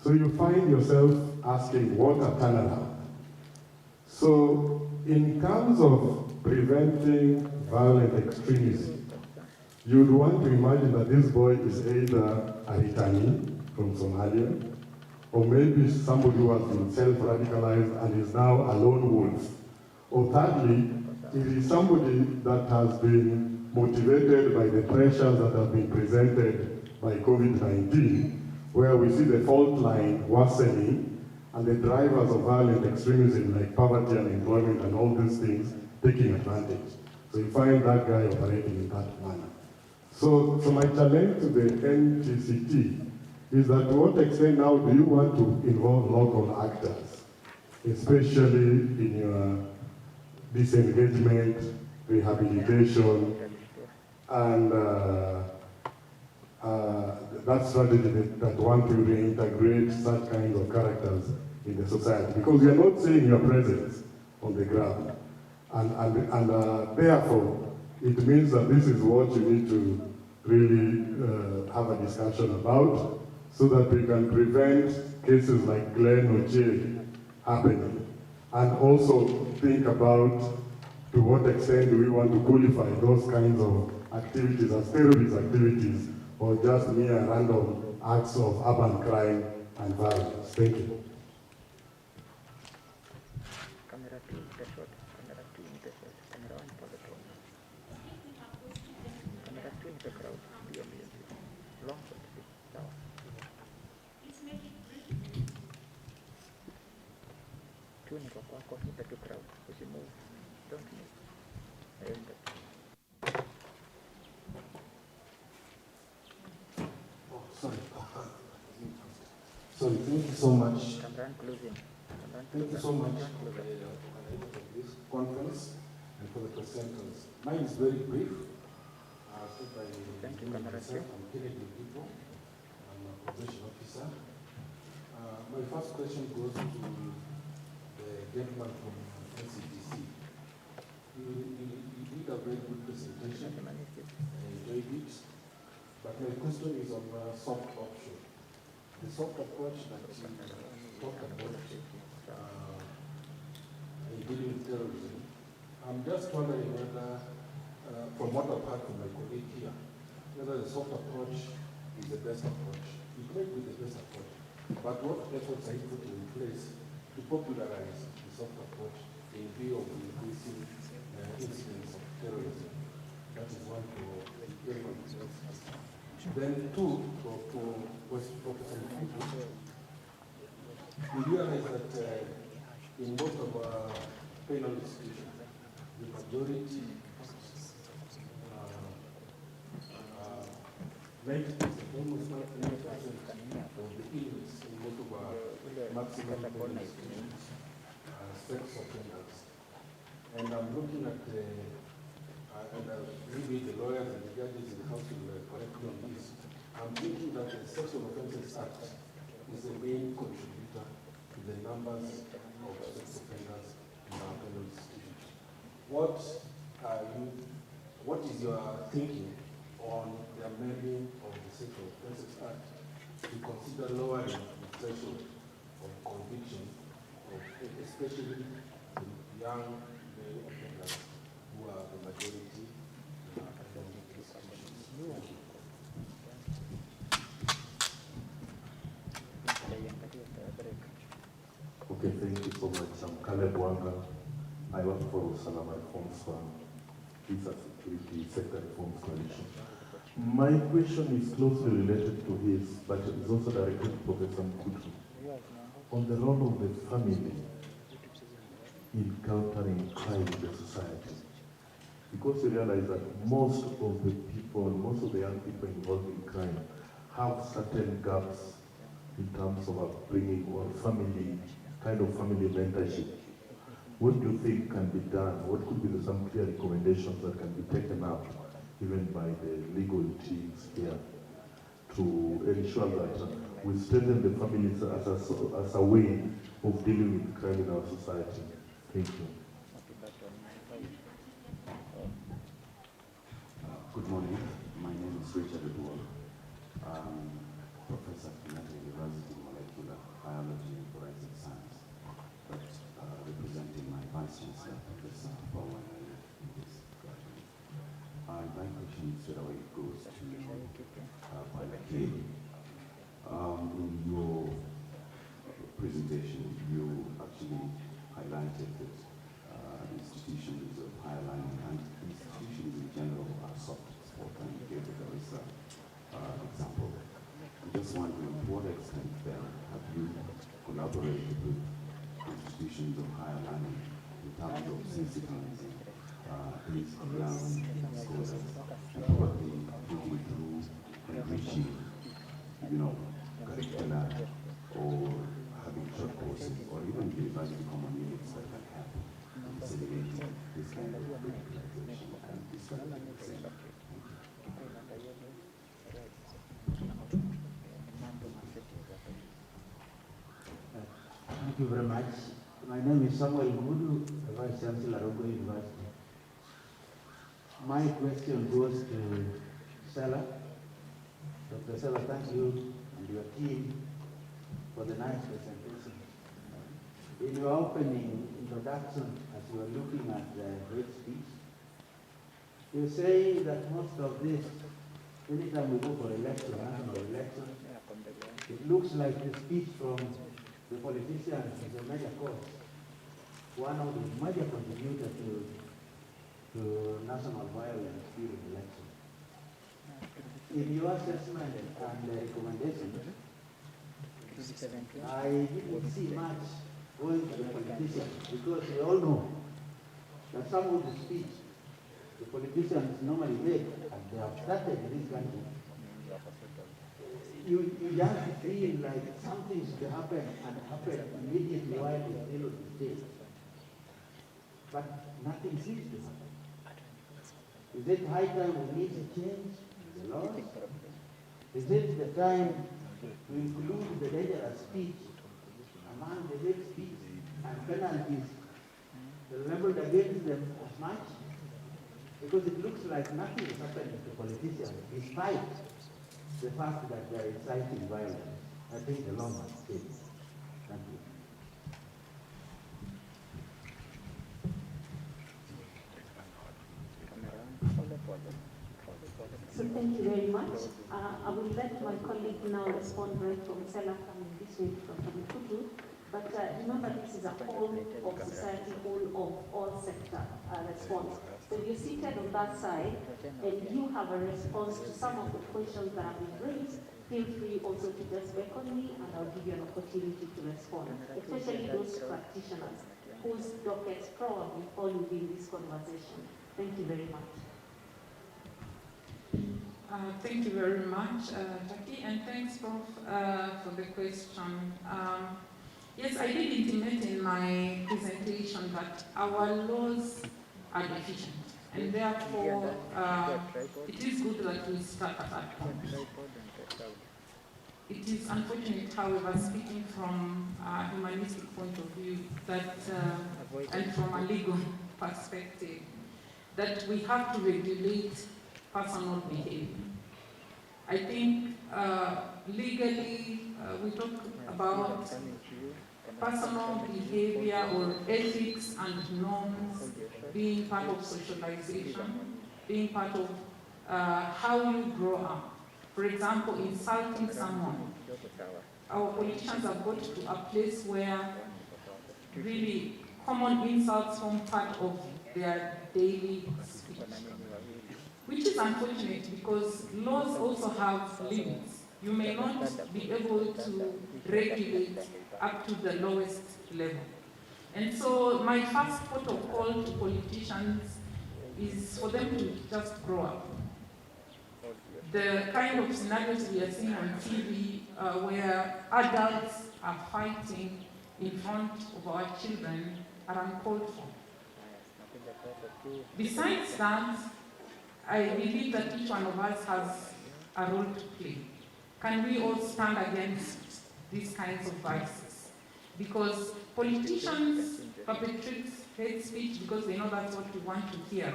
[SPEAKER 6] So you find yourself asking what a turnaround. So in terms of preventing violent extremism, you'd want to imagine that this boy is either a returnee from Somalia, or maybe somebody who has been self-radicalized and is now a lone wolf. Or thirdly, it is somebody that has been motivated by the pressures that have been presented by COVID-19, where we see the fault line worsening and the drivers of violent extremism like poverty, unemployment, and all these things taking advantage. So you find that guy operating in that manner. So my challenge to the NCCT is that to what extent now do you want to involve local actors, especially in your disengagement, rehabilitation, and that strategy that want to reintegrate such kinds of characters in the society? Because we are not seeing your presence on the ground. And therefore, it means that this is what you need to really have a discussion about, so that we can prevent cases like Glen Oche happening. And also think about to what extent do we want to qualify those kinds of activities as terrorist activities, or just mere random acts of urban crime and violence. Thank you.
[SPEAKER 7] Sorry, thank you so much. Thank you so much for this conference and for the presenters. Mine is very brief. Thank you, I'm Kennedy People. I'm a probation officer. My first question goes to the gentleman from NCDC. You did a very good presentation. I enjoyed it. But my question is on soft option. The soft approach that you talked about in dealing with terrorism, I'm just wondering whether, from what I've heard from my colleague here, whether the soft approach is the best approach. It may be the best approach, but what efforts are you putting in place to popularize the soft approach in view of the increasing incidents of terrorism? That is one for everyone. Then two, for Professor Mkutu, we realize that in most of our penal institutions, the majority, 90%, almost 90% of the inmates in most of our maximum penal institutions are sex offenders. And I'm looking at maybe the lawyers and the judges in the House will correct me on this. I'm thinking that the Sexual Offences Act is the main contributor to the numbers of sex offenders in our penal institutions. What is your thinking on the amending of the Sexual Offences Act to consider lowering the threshold of conviction of especially the young male offenders who are the majority in our penal institutions? Thank you.
[SPEAKER 8] Okay, thank you so much. I'm Caleb Wanga. I work for Salama Reforms Fund. It's a security sector reforms coalition. My question is closely related to his, but it is also directed to Professor Mkutu. On the role of the family in countering crime in the society. Because we realize that most of the people, most of the young people involved in crime have certain gaps in terms of upbringing or family, kind of family mentorship. What do you think can be done? What could be some clear recommendations that can be taken up, even by the legal teams here, to ensure that we strengthen the families as a way of dealing with crime in our society? Thank you.
[SPEAKER 9] Good morning. My name is Richard Edward. Professor at Kenyatta University in Malaki. particular, biology and forensic science, but representing my vice chancellor, Professor Bowen, in this gathering. My question straight away goes to Pilot K. In your presentation, you actually highlighted that institutions of higher learning and institutions in general are soft spot, and you gave the Garissa example. I'm just wondering, to what extent then have you collaborated with institutions of higher learning in terms of sensitizing these young scholars and probably thinking through enriching, curricula or having short courses or even university common units that can help in facilitating this kind of radicalization and this kind of thing.
[SPEAKER 10] Thank you very much. My name is Samuel Gudu, the Vice Chancellor of Ogo University. My question goes to Sela. Dr. Sela, thank you and your team for the nice presentation. In your opening introduction, as you were looking at the hate speech, you say that most of this, anytime we go for election, national election, it looks like the speech from the politicians is a major cause, one of the major contributors to national violence during election. In your assessment and recommendation, I didn't see much going to the politicians, because we all know that some of the speech the politicians normally make, and they have started in this country, you just feel like something should happen and happen immediately while you're still on the stage. But nothing seems to happen. Is it high time we need to change the laws? Is it the time to include the dangerous speech among the hate speech and penalties leveled against them as much? Because it looks like nothing is happening to politicians, despite the fact that they are inciting violence. I think the law must change. Thank you.
[SPEAKER 5] So thank you very much. I will let my colleague now respond right from Sela coming this way from Tamukutu. But remember, this is a whole of society, whole of all sector response. So if you're seated on that side and you have a response to some of the questions that have been raised, feel free also to just beckon me and I'll give you an opportunity to respond, especially those practitioners whose dockets probably fall within this conversation. Thank you very much.
[SPEAKER 4] Thank you very much, Jackie, and thanks, Prof, for the question. Yes, I did intimate in my presentation that our laws are deficient, and therefore it is good that we start at that point. It is unfortunate, however, speaking from a humanistic point of view, that and from a legal perspective, that we have to regulate personal behavior. I think legally we talk about personal behavior or ethics and norms being part of socialization, being part of how you grow up. For example, insulting someone. Our politicians have got to a place where really common insults form part of their daily speech, which is unfortunate because laws also have limits. You may not be able to regulate up to the lowest level. And so my first port of call to politicians is for them to just grow up. The kind of scenarios we are seeing on TV where adults are fighting in front of our children are uncalled for. Besides that, I believe that each one of us has a role to play. Can we all stand against these kinds of vices? Because politicians perpetrate hate speech because they know that's what we want to hear.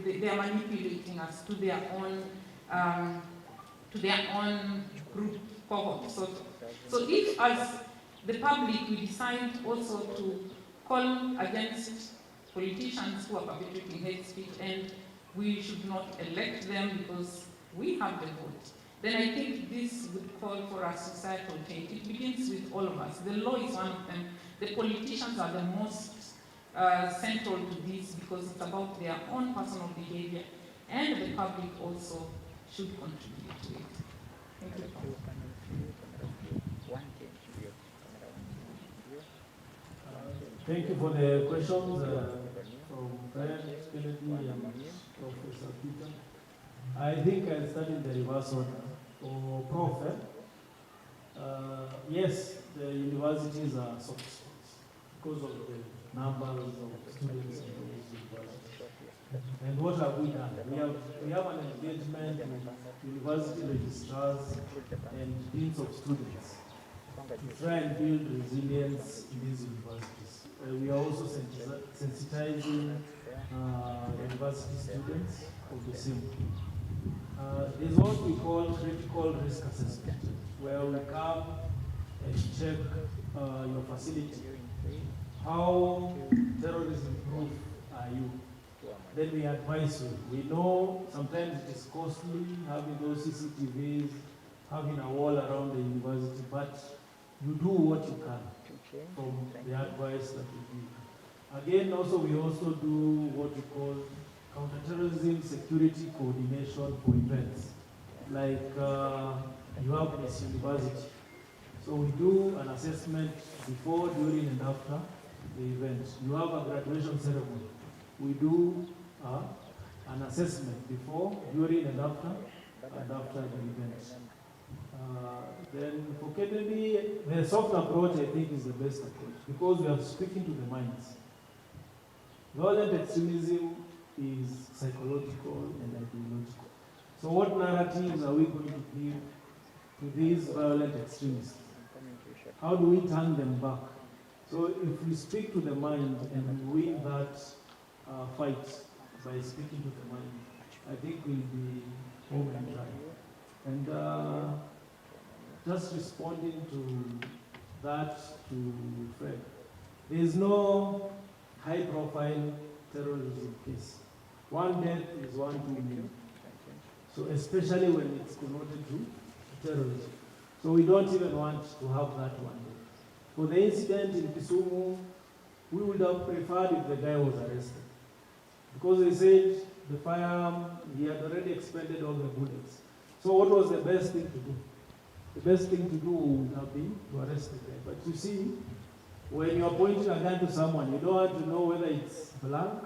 [SPEAKER 4] They are manipulating us to their own group cohort, sort of. So if, as the public, we decide also to call against politicians who are perpetuating hate speech, and we should not elect them because we have the vote, then I think this would call for a societal change. It begins with all of us. The law is one of them. The politicians are the most central to this because it's about their own personal behavior, and the public also should contribute to it. Thank you.
[SPEAKER 1] Thank you for the questions from Brian, Kennedy, and Professor Peter. I think I'll start in the reverse order. For Prof, yes, the universities are soft spots because of the numbers of students in those universities. And what have we done? We have an engagement with university registrars and deans of students to try and build resilience in these universities. We are also sensitizing university students of the same. There's what we call critical risk assessment, where we come and check your facility. How terrorism proof are you? Then we advise you. We know sometimes it is costly having those CCTVs, having a wall around the university, but you do what you can from the advice that we give. Again, also we also do what we call counterterrorism security coordination for events, like you have this university. So we do an assessment before, during, and after the event. You have a graduation ceremony. We do an assessment before, during, and after the event. Then for Kennedy, the soft approach I think is the best approach because we are speaking to the minds. Violent extremism is psychological and ideological. So what narratives are we going to give to these violent extremists? How do we turn them back? So if we speak to the mind and win that fight by speaking to the mind, I think we'll be home and dry. And just responding to that, to Fred, there is no high-profile terrorism case. One death is one too many. So especially when it's connected to terrorism. So we don't even want to have that one death. For the incident in Kisumu, we would have preferred if the guy was arrested. Because they said the firearm, he had already expended all the bullets. So what was the best thing to do? The best thing to do would have been to arrest the guy. But you see, when you're pointing a gun to someone, you don't want to know whether it's blank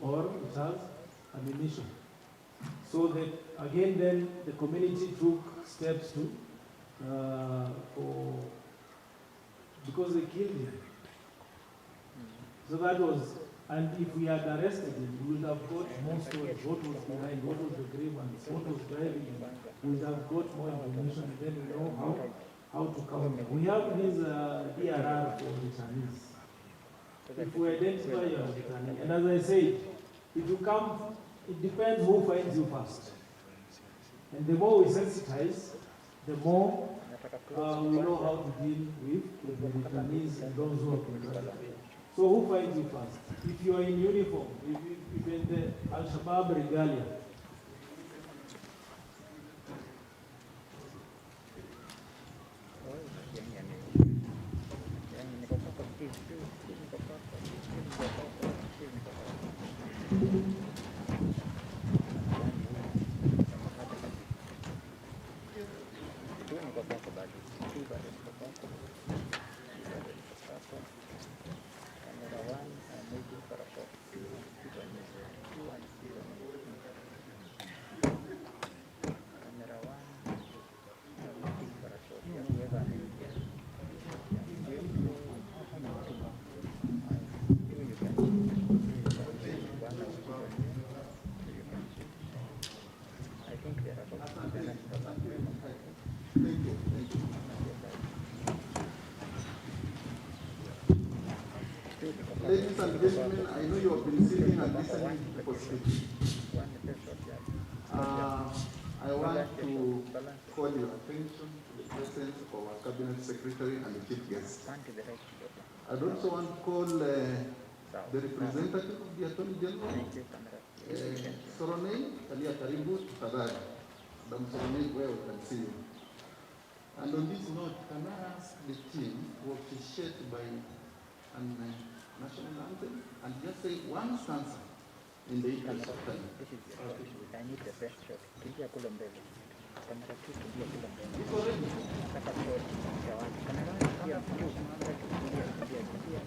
[SPEAKER 1] or it has ammunition. So that, again, then the community took steps to, because they killed him. So that was, and if we had arrested him, we would have got more stories, what was behind, what was the grievance, what was driving him. We would have got more information, and then we know how to counter. We have this DRR for returnees. If we identify you as returnee, and as I said, if you come, it depends who finds you first. And the more we sensitize, the more we know how to deal with the returnees and those who have been targeted. So who finds you first? If you are in uniform, if you're in the Al-Shabaab regalia,
[SPEAKER 2] Ladies and gentlemen, I know you have been sitting and listening for speech. I want to call your attention to the presence of our Cabinet Secretary and the Chief Guest. I'd also want to call the representative of the Attorney General, Soronei, Kalia Karibu, Tafadhali. Madam Soronei, where we can see you. And on this note, can I ask the team to officiate by a national anthem and just say one stanza in the interest of time?
[SPEAKER 11] I need the best shot. Kimbia kule mbele. Kamera tu kimbia kule mbele.
[SPEAKER 2] Iko ready?
[SPEAKER 11] Nataka shot ya watu. Kamera kimbia mkuu. Kimbia.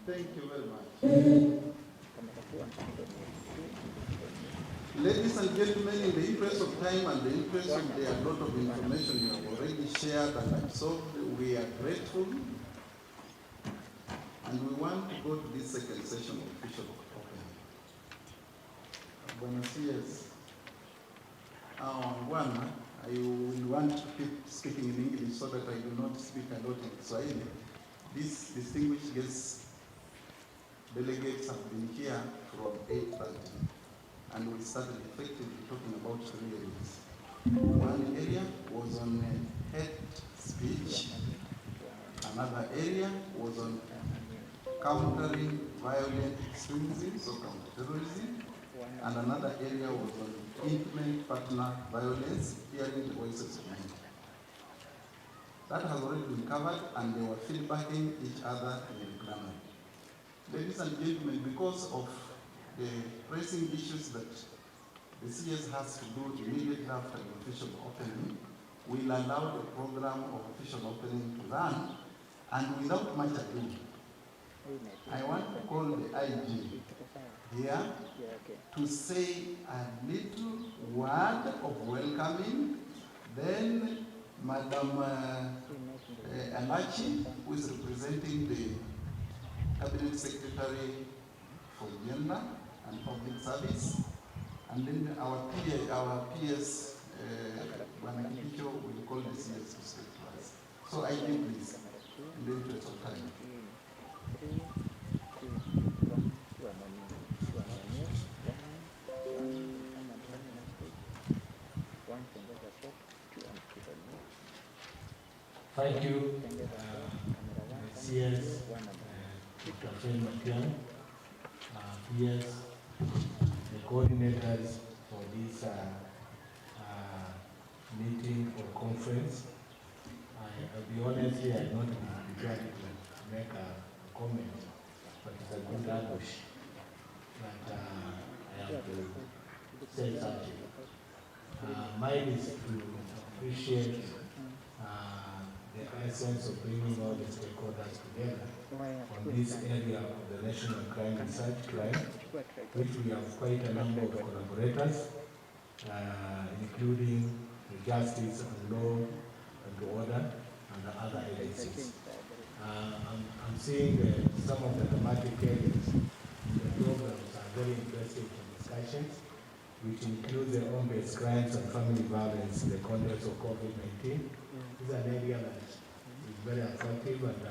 [SPEAKER 2] Thank you very much. Ladies and gentlemen, in the interest of time and the interest of the lot of information you have already shared and absorbed, we are grateful. And we want to go to this second session of official opening. Buenos dias. One, I will want to keep speaking in English so that I do not speak a lot in Swahili. These distinguished guests, delegates have been here from 8:30, and we started effectively talking about 3 areas. One area was on hate speech, another area was on countering violent extremism, so counterterrorism, and another area was on intimate partner violence, hearing the voices of men. That has already been covered, and they were feedbacking each other in the plenary. Ladies and gentlemen, because of the pressing issues that the CS has to do immediately after the official opening, we'll allow the program of official opening to run, and without much ado, I want to call the IG here to say a little word of welcoming. Then Madam Anachi, who is representing the Cabinet Secretary for Gender and Public Service, and then our PS, Wanakicho, will call the CS to speak to us. So IG, please, in the interest of time.
[SPEAKER 12] Thank you, CS, Dr. Fred Matiang, PS, the coordinators for this meeting or conference. I'll be honest here, I'm not prepared to make a comment, but it's a good ambush that I have to say something. Mine is to appreciate the essence of bringing all the stakeholders together on this area of the National Crime Research Crime, which we have quite a number of collaborators, including the Justice and Law and the Order and the other agencies. I'm seeing some of the thematic areas in the programs are very interesting for discussions, which include the home-based crimes and family violence in the context of COVID-19. This is an area that is very attractive, and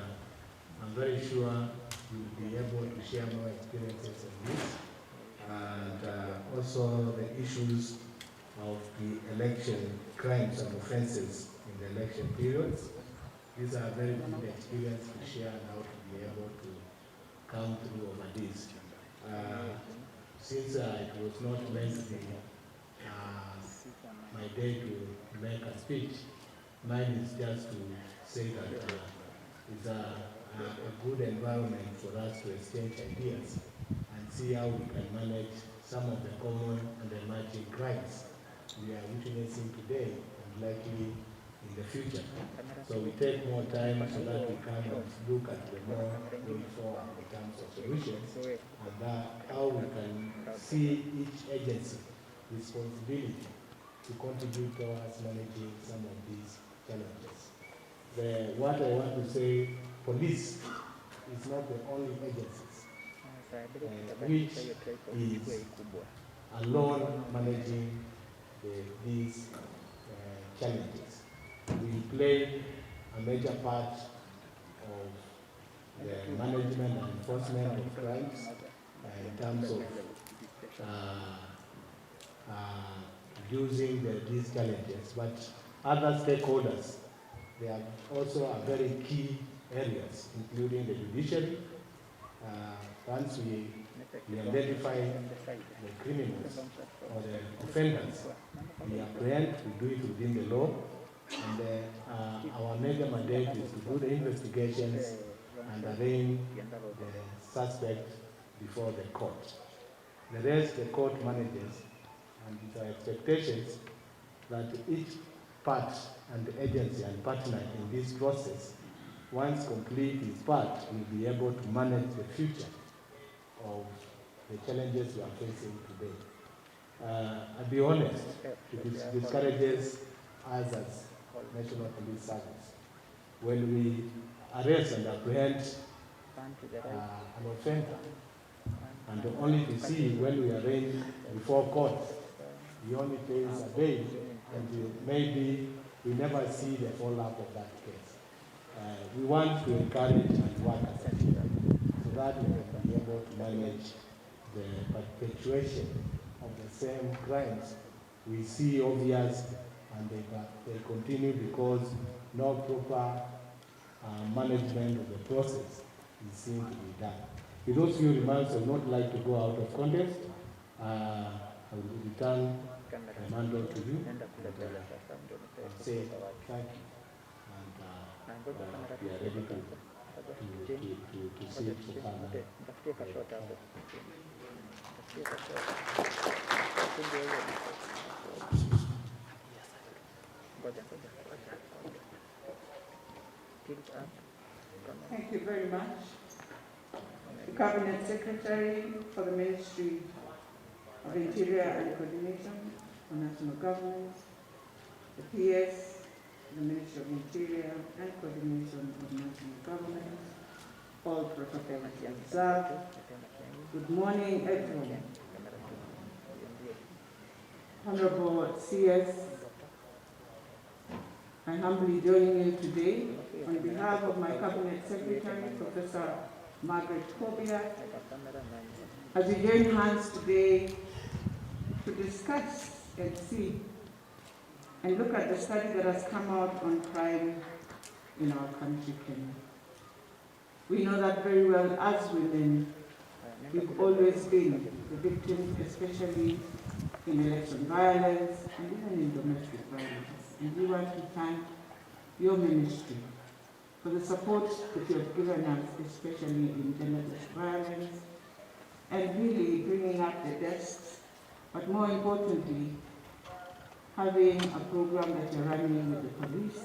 [SPEAKER 12] I'm very sure you'll be able to share more experiences on this. And also the issues of the election crimes and offenses in the election periods. These are very good experience to share and how to be able to come through over this. Since it was not meant to be my day to make a speech, mine is just to say that it's a good environment for us to exchange ideas and see how we can manage some of the common and emerging crimes we are witnessing today and likely in the future. So we take more time so that we can look at the more going forward in terms of solutions and how we can see each agency responsibility to contribute towards managing some of these challenges. What I want to say, police is not the only agencies which is alone managing these challenges. We play a major part of the management and enforcement of crimes in terms of using these challenges, but other stakeholders, they are also a very key areas, including the judiciary. Once we identify the criminals or the offenders, we apprehend, we do it within the law, and our major mandate is to do the investigations and arraign the suspect before the court. The rest the court manages, and it's our expectations that each part and agency and partner in this process, once complete its part, will be able to manage the future of the challenges we are facing today. I'll be honest, it discourages us as National Police Service. When we arrest and apprehend an offender, and only to see when we arrange before court, he only pays a bail, and maybe we never see the follow-up of that case. We want to encourage and work as a team so that we can be able to manage the perpetuation of the same crimes. We see obvious, and they continue because no proper management of the process is seen to be done. With those few remarks, I would not like to go out of context. I will return the mandate to you and say thank you. And we are ready to see it for further.
[SPEAKER 13] Thank you very much. The Cabinet Secretary for the Ministry of Interior and Coordination for National Government, the PS, the Ministry of Interior and Coordination of National Government, all protocols observed. Good morning, everyone. Honorable CS, I humbly join you today on behalf of my Cabinet Secretary, Professor Margaret Kobia, as we join hands today to discuss and see and look at the study that has come out on crime in our country, Kenya. We know that very well as women, we've always been the victims, especially in election violence and even in domestic violence. And we want to thank your ministry for the support that you have given us, especially in gender-based violence, and really bringing up the desks, but more importantly, having a program that you're running with the police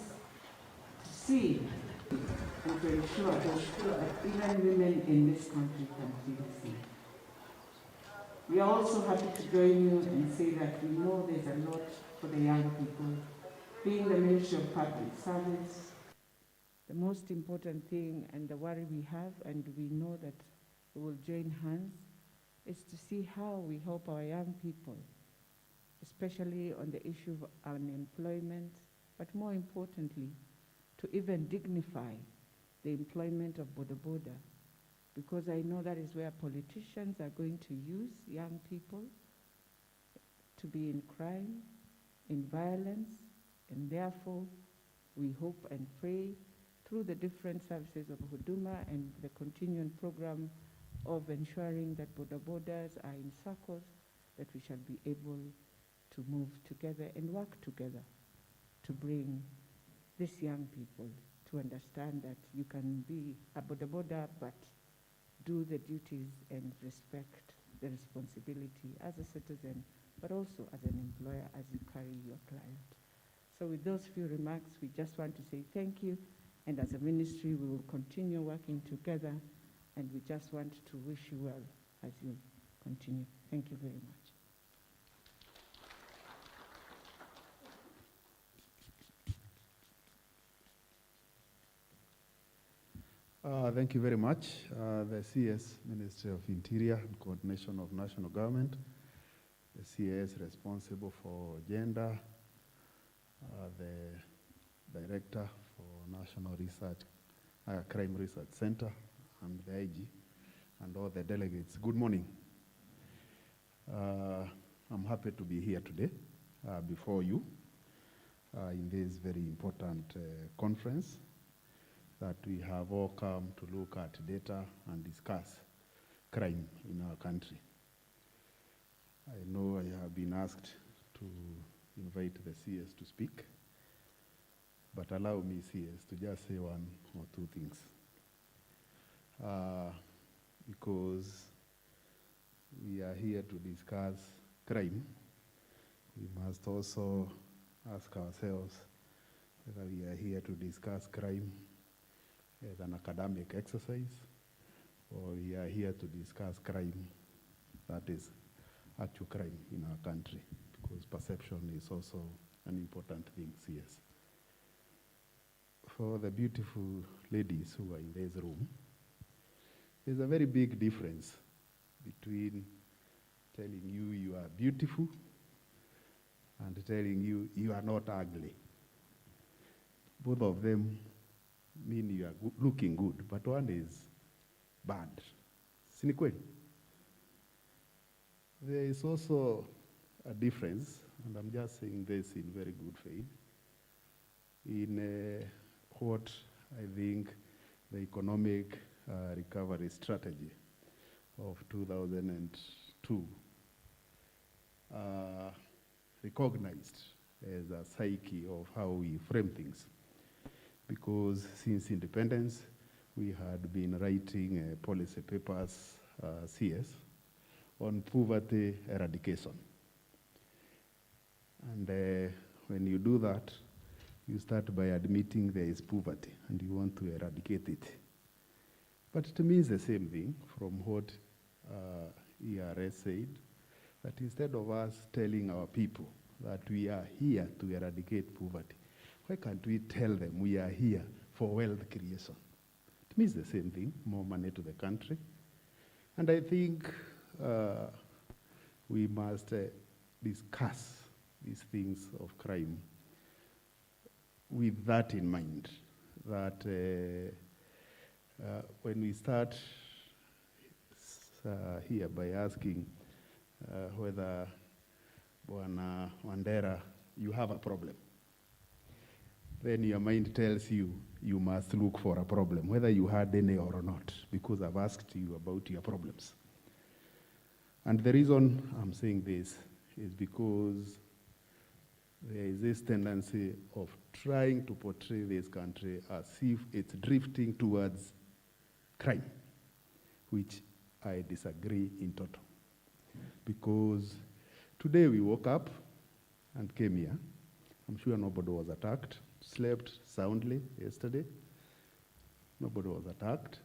[SPEAKER 13] to see and to ensure that even women in this country can feel safe. We are also happy to join you and say that we know there's a lot for the young people. Being the Ministry of Public Service, the most important thing and the worry we have, and we know that we will join hands, is to see how we help our young people, especially on the issue of unemployment, but more importantly, to even dignify the employment of boda boda, because I know that is where politicians are going to use young people to be in crime, in violence, and therefore we hope and pray through the different services of Huduma and the continuing program of ensuring that boda bodas are in circles, that we shall be able to move together and work together to bring these young people to understand that you can be a boda boda but do the duties and respect the responsibility as a citizen, but also as an employer as you carry your client. So with those few remarks, we just want to say thank you. And as a ministry, we will continue working together. And we just want to wish you well as you continue. Thank you very much.
[SPEAKER 14] Thank you very much. The CS, Ministry of Interior and Coordination of National Government, the CS responsible for gender, the Director for National Research, Crime Research Center, and the IG, and all the delegates. Good morning. I'm happy to be here today before you in this very important conference that we have all come to look at data and discuss crime in our country. I know I have been asked to invite the CS to speak, but allow me, CS, to just say one or two things. Because we are here to discuss crime, we must also ask ourselves whether we are here to discuss crime as an academic exercise, or we are here to discuss crime that is actual crime in our country, because perception is also an important thing, yes. For the beautiful ladies who are in this room, there's a very big difference between telling you you are beautiful and telling you you are not ugly. Both of them mean you are looking good, but one is bad. Si ni kweli? There is also a difference, and I'm just saying this in very good faith, in what I think the economic recovery strategy of 2002 recognized as a psyche of how we frame things. Because since independence, we had been writing policy papers, CS, on poverty eradication. And when you do that, you start by admitting there is poverty and you want to eradicate it. But it means the same thing from what ERS said, that instead of us telling our people that we are here to eradicate poverty, why can't we tell them we are here for wealth creation? It means the same thing, more money to the country. And I think we must discuss these things of crime with that in mind, that when we start here by asking whether, Bwana Wandera, you have a problem, then your mind tells you you must look for a problem, whether you had any or not, because I've asked you about your problems. And the reason I'm saying this is because there is this tendency of trying to portray this country as if it's drifting towards crime, which I disagree in total. Because today we woke up and came here. I'm sure nobody was attacked. Slept soundly yesterday. Nobody was attacked.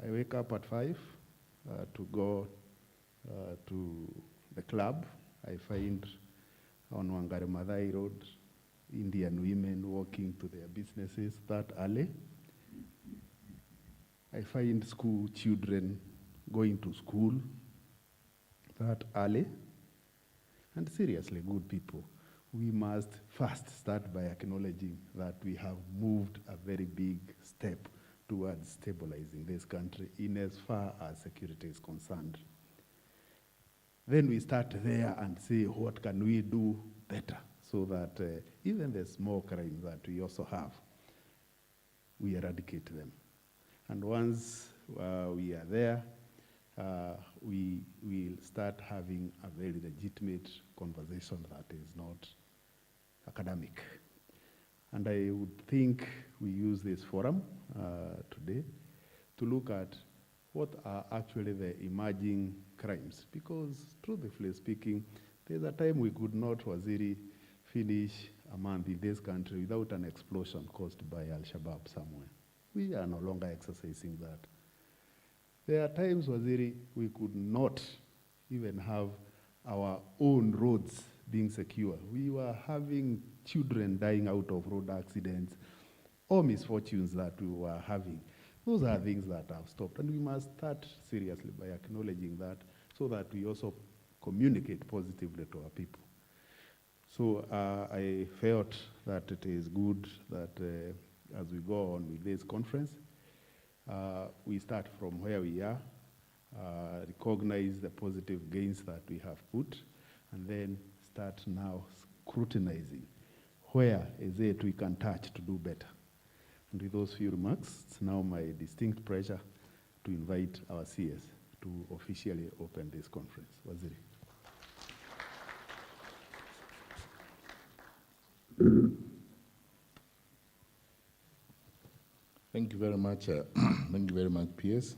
[SPEAKER 14] I wake up at 5 to go to the club. I find on Wangari Maathai Road, Indian women walking to their businesses that early. I find school children going to school that early. And seriously, good people, we must first start by acknowledging that we have moved a very big step towards stabilizing this country in as far as security is concerned. Then we start there and say, what can we do better so that even the small crimes that we also have, we eradicate them. And once we are there, we will start having a very legitimate conversation that is not academic. And I would think we use this forum today to look at what are actually the emerging crimes. Because truthfully speaking, there's a time we could not, Waziri, finish a month in this country without an explosion caused by Al-Shabaab somewhere. We are no longer exercising that. There are times, Waziri, we could not even have our own roads being secure. We were having children dying out of road accidents or misfortunes that we were having. Those are things that have stopped, and we must start seriously by acknowledging that so that we also communicate positively to our people. So I felt that it is good that as we go on with this conference, we start from where we are, recognize the positive gains that we have put, and then start now scrutinizing where is it we can touch to do better. And with those few remarks, it's now my distinct pleasure to invite our CS to officially open this conference. Waziri.
[SPEAKER 15] Thank you very much. Thank you very much, PS.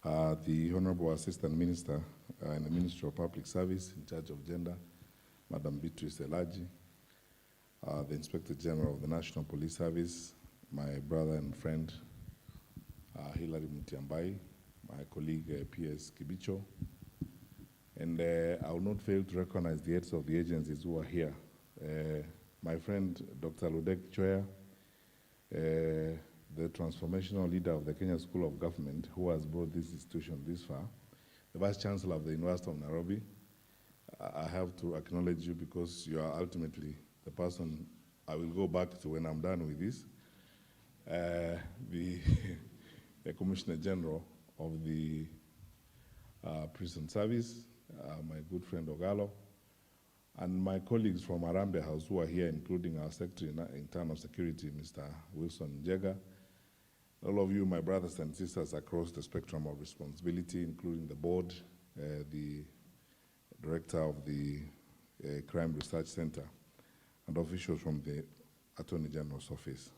[SPEAKER 15] The Honorable Assistant Minister in the Ministry of Public Service in charge of gender, Madam Beatrice Elaji, the Inspector General of the National Police Service, my brother and friend, Hilary Mutiambai, my colleague, PS Kibicho, and I will not fail to recognize the heads of the agencies who are here. My friend, Dr. Ludek Choya, the transformational leader of the Kenya School of Government, who has brought this institution this far, the Vice Chancellor of the University of Nairobi. I have to acknowledge you because you are ultimately the person I will go back to when I'm done with this. The Commissioner General of the Prison Service, my good friend Ogalo, and my colleagues from Arambe House who are here, including our Secretary in Internal Security, Mr. Wilson Njega. All of you, my brothers and sisters across the spectrum of responsibility, including the board, the director of the Crime Research Center, and officials from the Attorney General's office.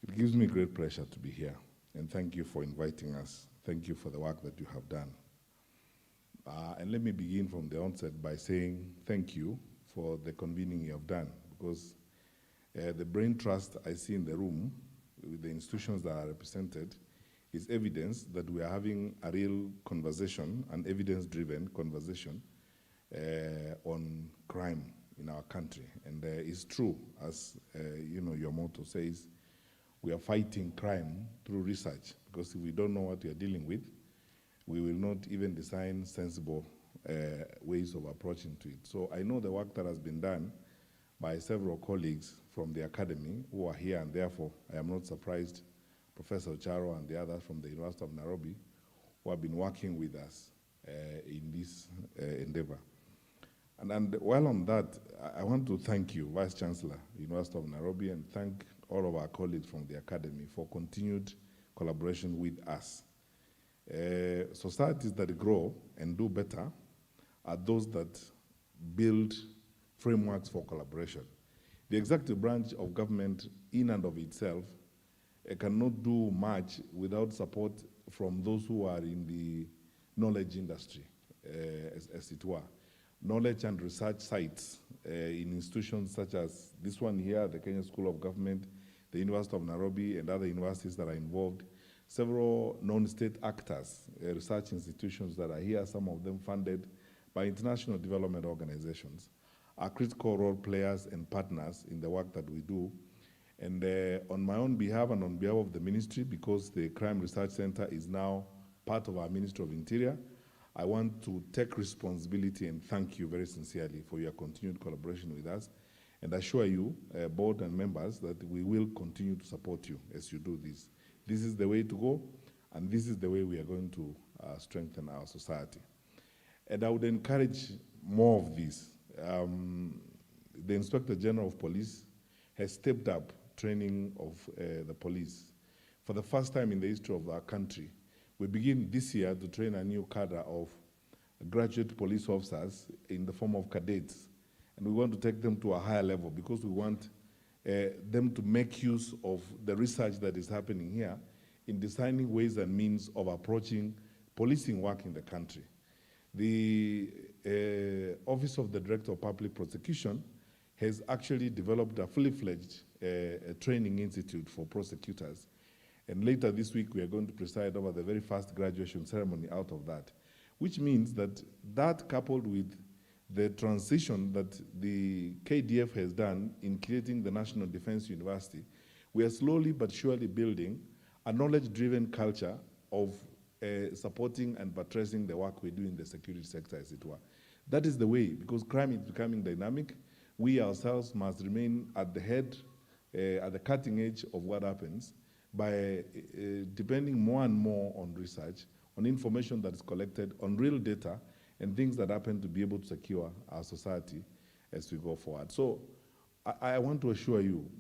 [SPEAKER 15] It gives me great pleasure to be here, and thank you for inviting us. Thank you for the work that you have done. And let me begin from the onset by saying thank you for the convening you have done, because the brain trust I see in the room with the institutions that are represented is evidence that we are having a real conversation, an evidence-driven conversation on crime in our country. And it's true, as your motto says, we are fighting crime through research, because if we don't know what we are dealing with, we will not even design sensible ways of approaching to it. So I know the work that has been done by several colleagues from the academy who are here, and therefore I am not surprised Professor Charo and the others from the University of Nairobi who have been working with us in this endeavor. And while on that, I want to thank you, Vice Chancellor, University of Nairobi, and thank all of our colleagues from the academy for continued collaboration with us. Societies that grow and do better are those that build frameworks for collaboration. The executive branch of government in and of itself cannot do much without support from those who are in the knowledge industry, as it were. Knowledge and research sites in institutions such as this one here, the Kenya School of Government, the University of Nairobi, and other universities that are involved, several non-state actors, research institutions that are here, some of them funded by international development organizations, are critical role players and partners in the work that we do. And on my own behalf and on behalf of the ministry, because the Crime Research Center is now part of our Ministry of Interior, I want to take responsibility and thank you very sincerely for your continued collaboration with us, and assure you, board and members, that we will continue to support you as you do this. This is the way to go, and this is the way we are going to strengthen our society. And I would encourage more of this. The Inspector General of Police has stepped up training of the police. For the first time in the history of our country, we begin this year to train a new cadre of graduate police officers in the form of cadets. And we want to take them to a higher level because we want them to make use of the research that is happening here in designing ways and means of approaching policing work in the country. The Office of the Director of Public Prosecution has actually developed a fully fledged training institute for prosecutors. And later this week, we are going to preside over the very first graduation ceremony out of that, which means that coupled with the transition that the KDF has done in creating the National Defense University, we are slowly but surely building a knowledge-driven culture of supporting and buttressing the work we do in the security sector, as it were. That is the way, because crime is becoming dynamic. We ourselves must remain at the head, at the cutting edge of what happens by depending more and more on research, on information that is collected, on real data, and things that happen to be able to secure our society as we go forward. So I want to assure you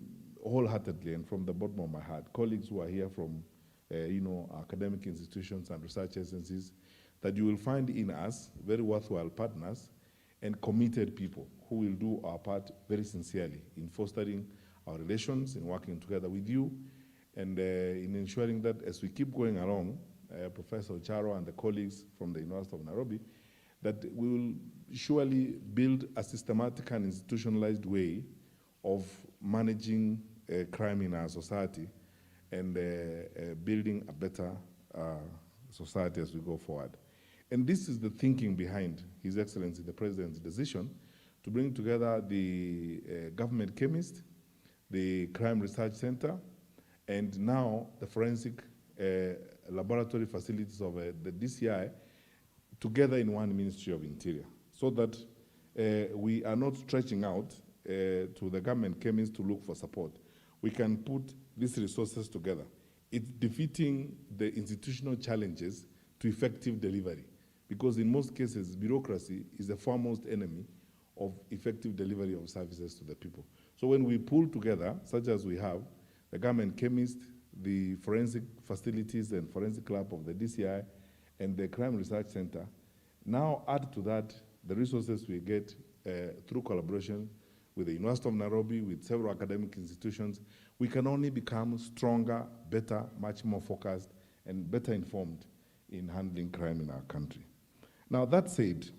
[SPEAKER 15] wholeheartedly and from the bottom of my heart, colleagues who are here from academic institutions and research agencies, that you will find in us very worthwhile partners and committed people who will do our part very sincerely in fostering our relations, in working together with you, and in ensuring that as we keep going along, Professor Charo and the colleagues from the University of Nairobi, that we will surely build a systematic and institutionalized way of managing crime in our society and building a better society as we go forward. And this is the thinking behind His Excellency the President's decision to bring together the government chemist, the Crime Research Center, and now the forensic laboratory facilities of the DCI together in one Ministry of Interior, so that we are not stretching out to the government chemists to look for support. We can put these resources together. It's defeating the institutional challenges to effective delivery, because in most cases, bureaucracy is the foremost enemy of effective delivery of services to the people. So when we pull together, such as we have, the government chemist, the forensic facilities and forensic lab of the DCI, and the Crime Research Center, now add to that the resources we get through collaboration with the University of Nairobi, with several academic institutions, we can only become stronger, better, much more focused, and better informed in handling crime in our country. Now, that said,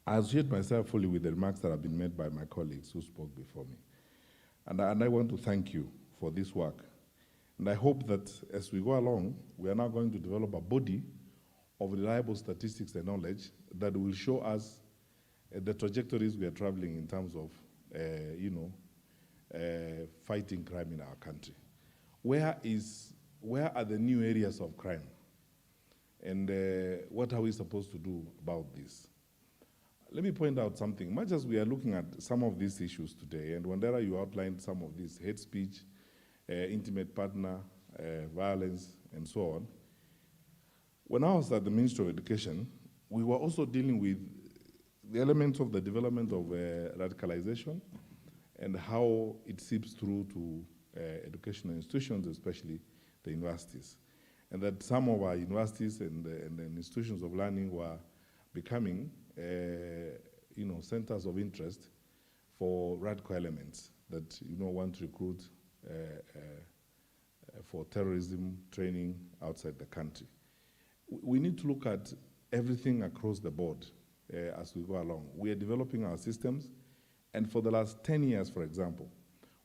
[SPEAKER 15] I associate myself fully with the remarks that have been made by my colleagues who spoke before me. And I want to thank you for this work. And I hope that as we go along, we are now going to develop a body of reliable statistics and knowledge that will show us the trajectories we are traveling in terms of, fighting crime in our country. Where are the new areas of crime? And what are we supposed to do about this? Let me point out something. Much as we are looking at some of these issues today, and Wandera, you outlined some of these, hate speech, intimate partner, violence, and so on. When I was at the Ministry of Education, we were also dealing with the elements of the development of radicalization and how it seeps through to educational institutions, especially the universities. And that some of our universities and institutions of learning were becoming centers of interest for radical elements that want to recruit for terrorism training outside the country. We need to look at everything across the board as we go along. We are developing our systems, and for the last 10 years, for example,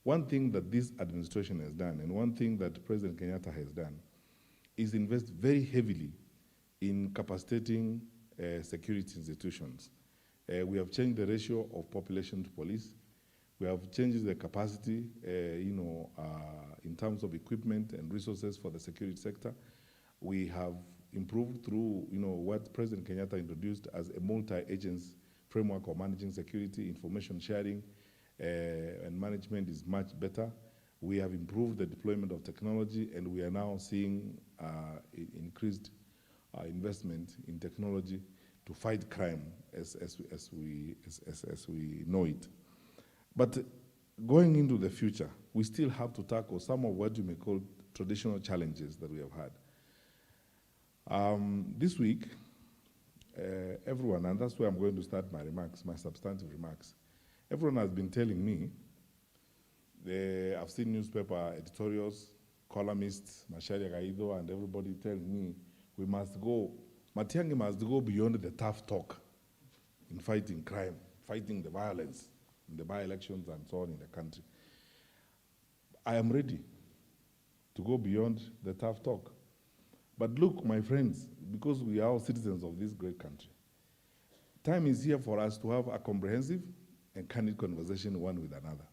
[SPEAKER 15] one thing that this administration has done, and one thing that President Kenyatta has done, is invest very heavily in capacitating security institutions. We have changed the ratio of population to police. We have changed the capacity, in terms of equipment and resources for the security sector. We have improved through, what President Kenyatta introduced as a multi-agency framework of managing security. Information sharing and management is much better. We have improved the deployment of technology, and we are now seeing increased investment in technology to fight crime as we know it. But going into the future, we still have to tackle some of what you may call traditional challenges that we have had. This week, everyone, and that's where I'm going to start my remarks, my substantive remarks, everyone has been telling me, I've seen newspaper editorials, columnists, Macharia Gaido, and everybody telling me we must go, Matiang'i must go beyond the tough talk in fighting crime, fighting the violence in the by-elections and so on in the country. I am ready to go beyond the tough talk. But look, my friends, because we are all citizens of this great country, time is here for us to have a comprehensive and candid conversation one with another.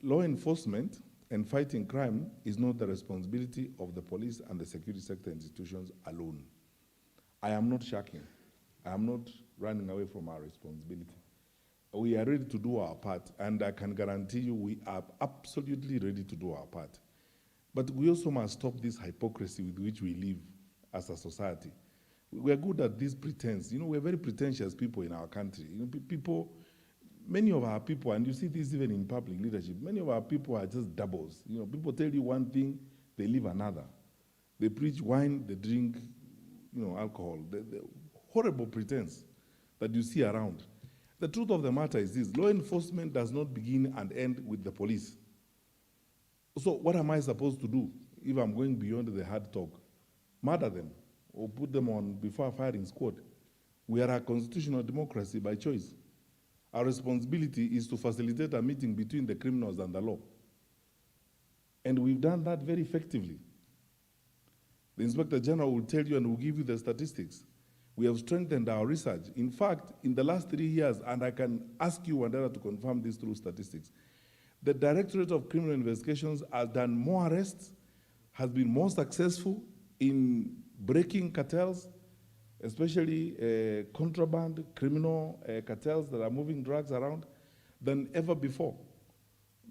[SPEAKER 15] Law enforcement and fighting crime is not the responsibility of the police and the security sector institutions alone. I am not shirking. I am not running away from our responsibility. We are ready to do our part, and I can guarantee you we are absolutely ready to do our part. But we also must stop this hypocrisy with which we live as a society. We are good at this pretense. You know, we're very pretentious people in our country. You know, many of our people, and you see this even in public leadership, many of our people are just doubles. You know, people tell you one thing, they live another. They preach wine, they drink, alcohol. The horrible pretense that you see around. The truth of the matter is this: law enforcement does not begin and end with the police. So what am I supposed to do if I'm going beyond the hard talk? Murder them or put them on before a firing squad? We are a constitutional democracy by choice. Our responsibility is to facilitate a meeting between the criminals and the law. And we've done that very effectively. The Inspector General will tell you and will give you the statistics. We have strengthened our research. In fact, in the last 3 years, and I can ask you, Wandera, to confirm this through statistics, the Directorate of Criminal Investigations has done more arrests, has been more successful in breaking cartels, especially contraband, criminal cartels that are moving drugs around, than ever before,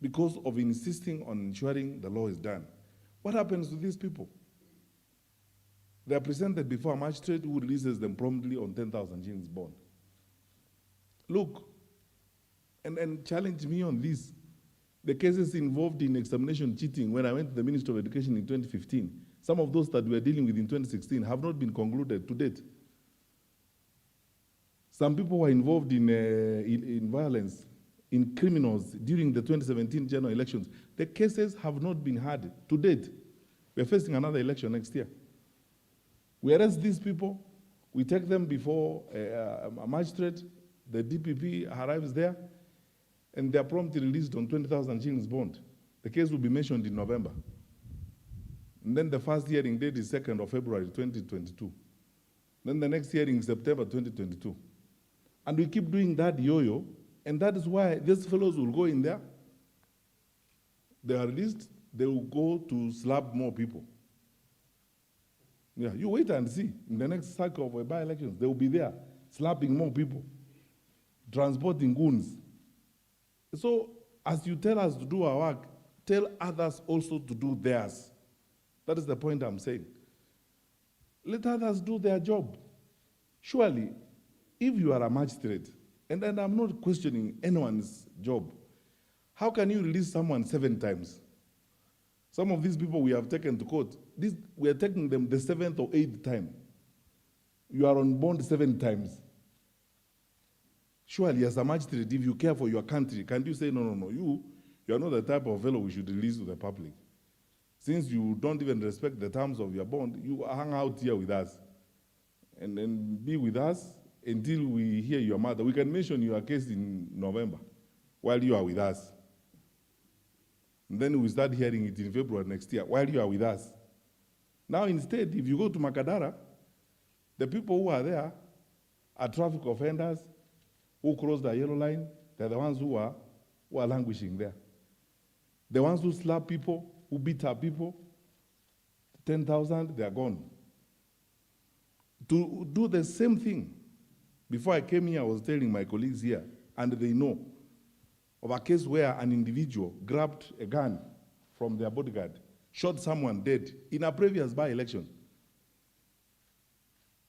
[SPEAKER 15] because of insisting on ensuring the law is done. What happens to these people? They are presented before a magistrate who releases them promptly on 10,000 shillings bond. Look, and challenge me on this. The cases involved in examination cheating, when I went to the Ministry of Education in 2015, some of those that we are dealing with in 2016 have not been concluded to date. Some people were involved in violence, in criminals during the 2017 general elections. The cases have not been heard to date. We are facing another election next year. We arrest these people, we take them before a magistrate, the DPP arrives there, and they are promptly released on 20,000 shillings bond. The case will be mentioned in November. And then the first hearing date is 2nd of February 2022. Then the next hearing is September 2022. And we keep doing that yo-yo, and that is why these fellows will go in there, they are released, they will go to slap more people. Yeah, you wait and see. In the next cycle of by-elections, they will be there, slapping more people, transporting goons. So, as you tell us to do our work, tell others also to do theirs. That is the point I'm saying. Let others do their job. Surely, if you are a magistrate, and I'm not questioning anyone's job, how can you release someone 7 times? Some of these people we have taken to court, we are taking them the 7th or 8th time. You are on bond 7 times. Surely, as a magistrate, if you care for your country, can't you say, no, you are not the type of fellow we should release to the public. Since you don't even respect the terms of your bond, you hang out here with us and then be with us until we hear your matter. We can mention your case in November while you are with us. And then we start hearing it in February next year while you are with us. Now, instead, if you go to Makadara, the people who are there are traffic offenders who cross the yellow line. They're the ones who are languishing there. The ones who slap people, who beat up people, 10,000, they are gone. To do the same thing. Before I came here, I was telling my colleagues here, and they know of a case where an individual grabbed a gun from their bodyguard, shot someone dead in a previous by-election.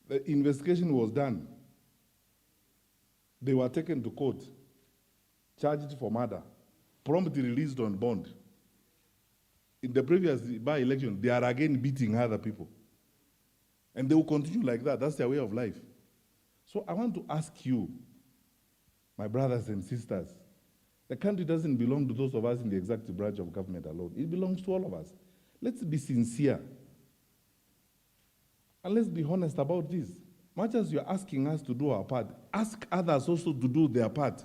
[SPEAKER 15] The investigation was done. They were taken to court, charged for murder, promptly released on bond. In the previous by-election, they are again beating other people. And they will continue like that. That's their way of life. So I want to ask you, my brothers and sisters, the country doesn't belong to those of us in the executive branch of government alone. It belongs to all of us. Let's be sincere. And let's be honest about this. much as you're asking us to do our part, ask others also to do their part.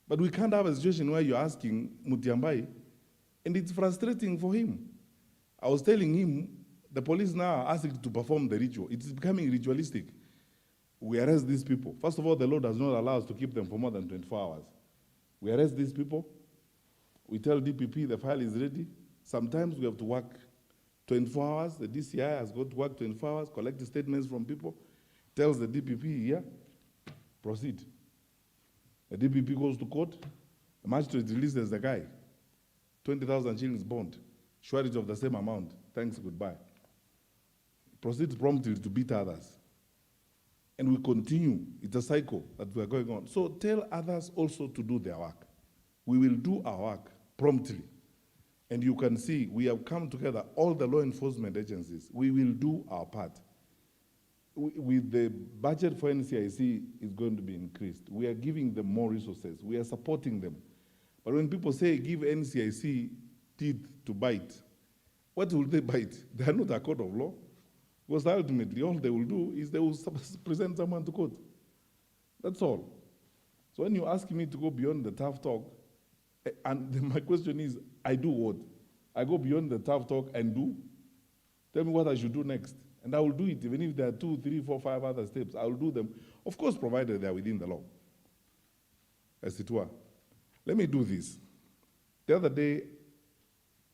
[SPEAKER 15] But we can't have a situation where you're asking Mutiambai, and it's frustrating for him. I was telling him, the police now are asking to perform the ritual. It is becoming ritualistic. We arrest these people. First of all, the law does not allow us to keep them for more than 24 hours. We arrest these people. We tell DPP the file is ready. Sometimes we have to work 24 hours. The DCI has got to work 24 hours, collect the statements from people, tells the DPP, yeah, proceed. The DPP goes to court. The magistrate releases the guy. 20,000 shillings bond. Surety of the same amount. Thanks, goodbye. Proceeds promptly to beat others. And we continue. It's a cycle that we are going on. So tell others also to do their work. We will do our work promptly. And you can see we have come together, all the law enforcement agencies. We will do our part. With the budget for NCRC is going to be increased. We are giving them more resources. We are supporting them. But when people say give NCRC teeth to bite, what will they bite? They are not a court of law. Because ultimately all they will do is they will present someone to court. That's all. So when you ask me to go beyond the tough talk, and then my question is, I do what? I go beyond the tough talk and do? Tell me what I should do next. And I will do it, even if there are 2, 3, 4, 5 other steps. I will do them, of course, provided they are within the law, as it were. Let me do this. The other day,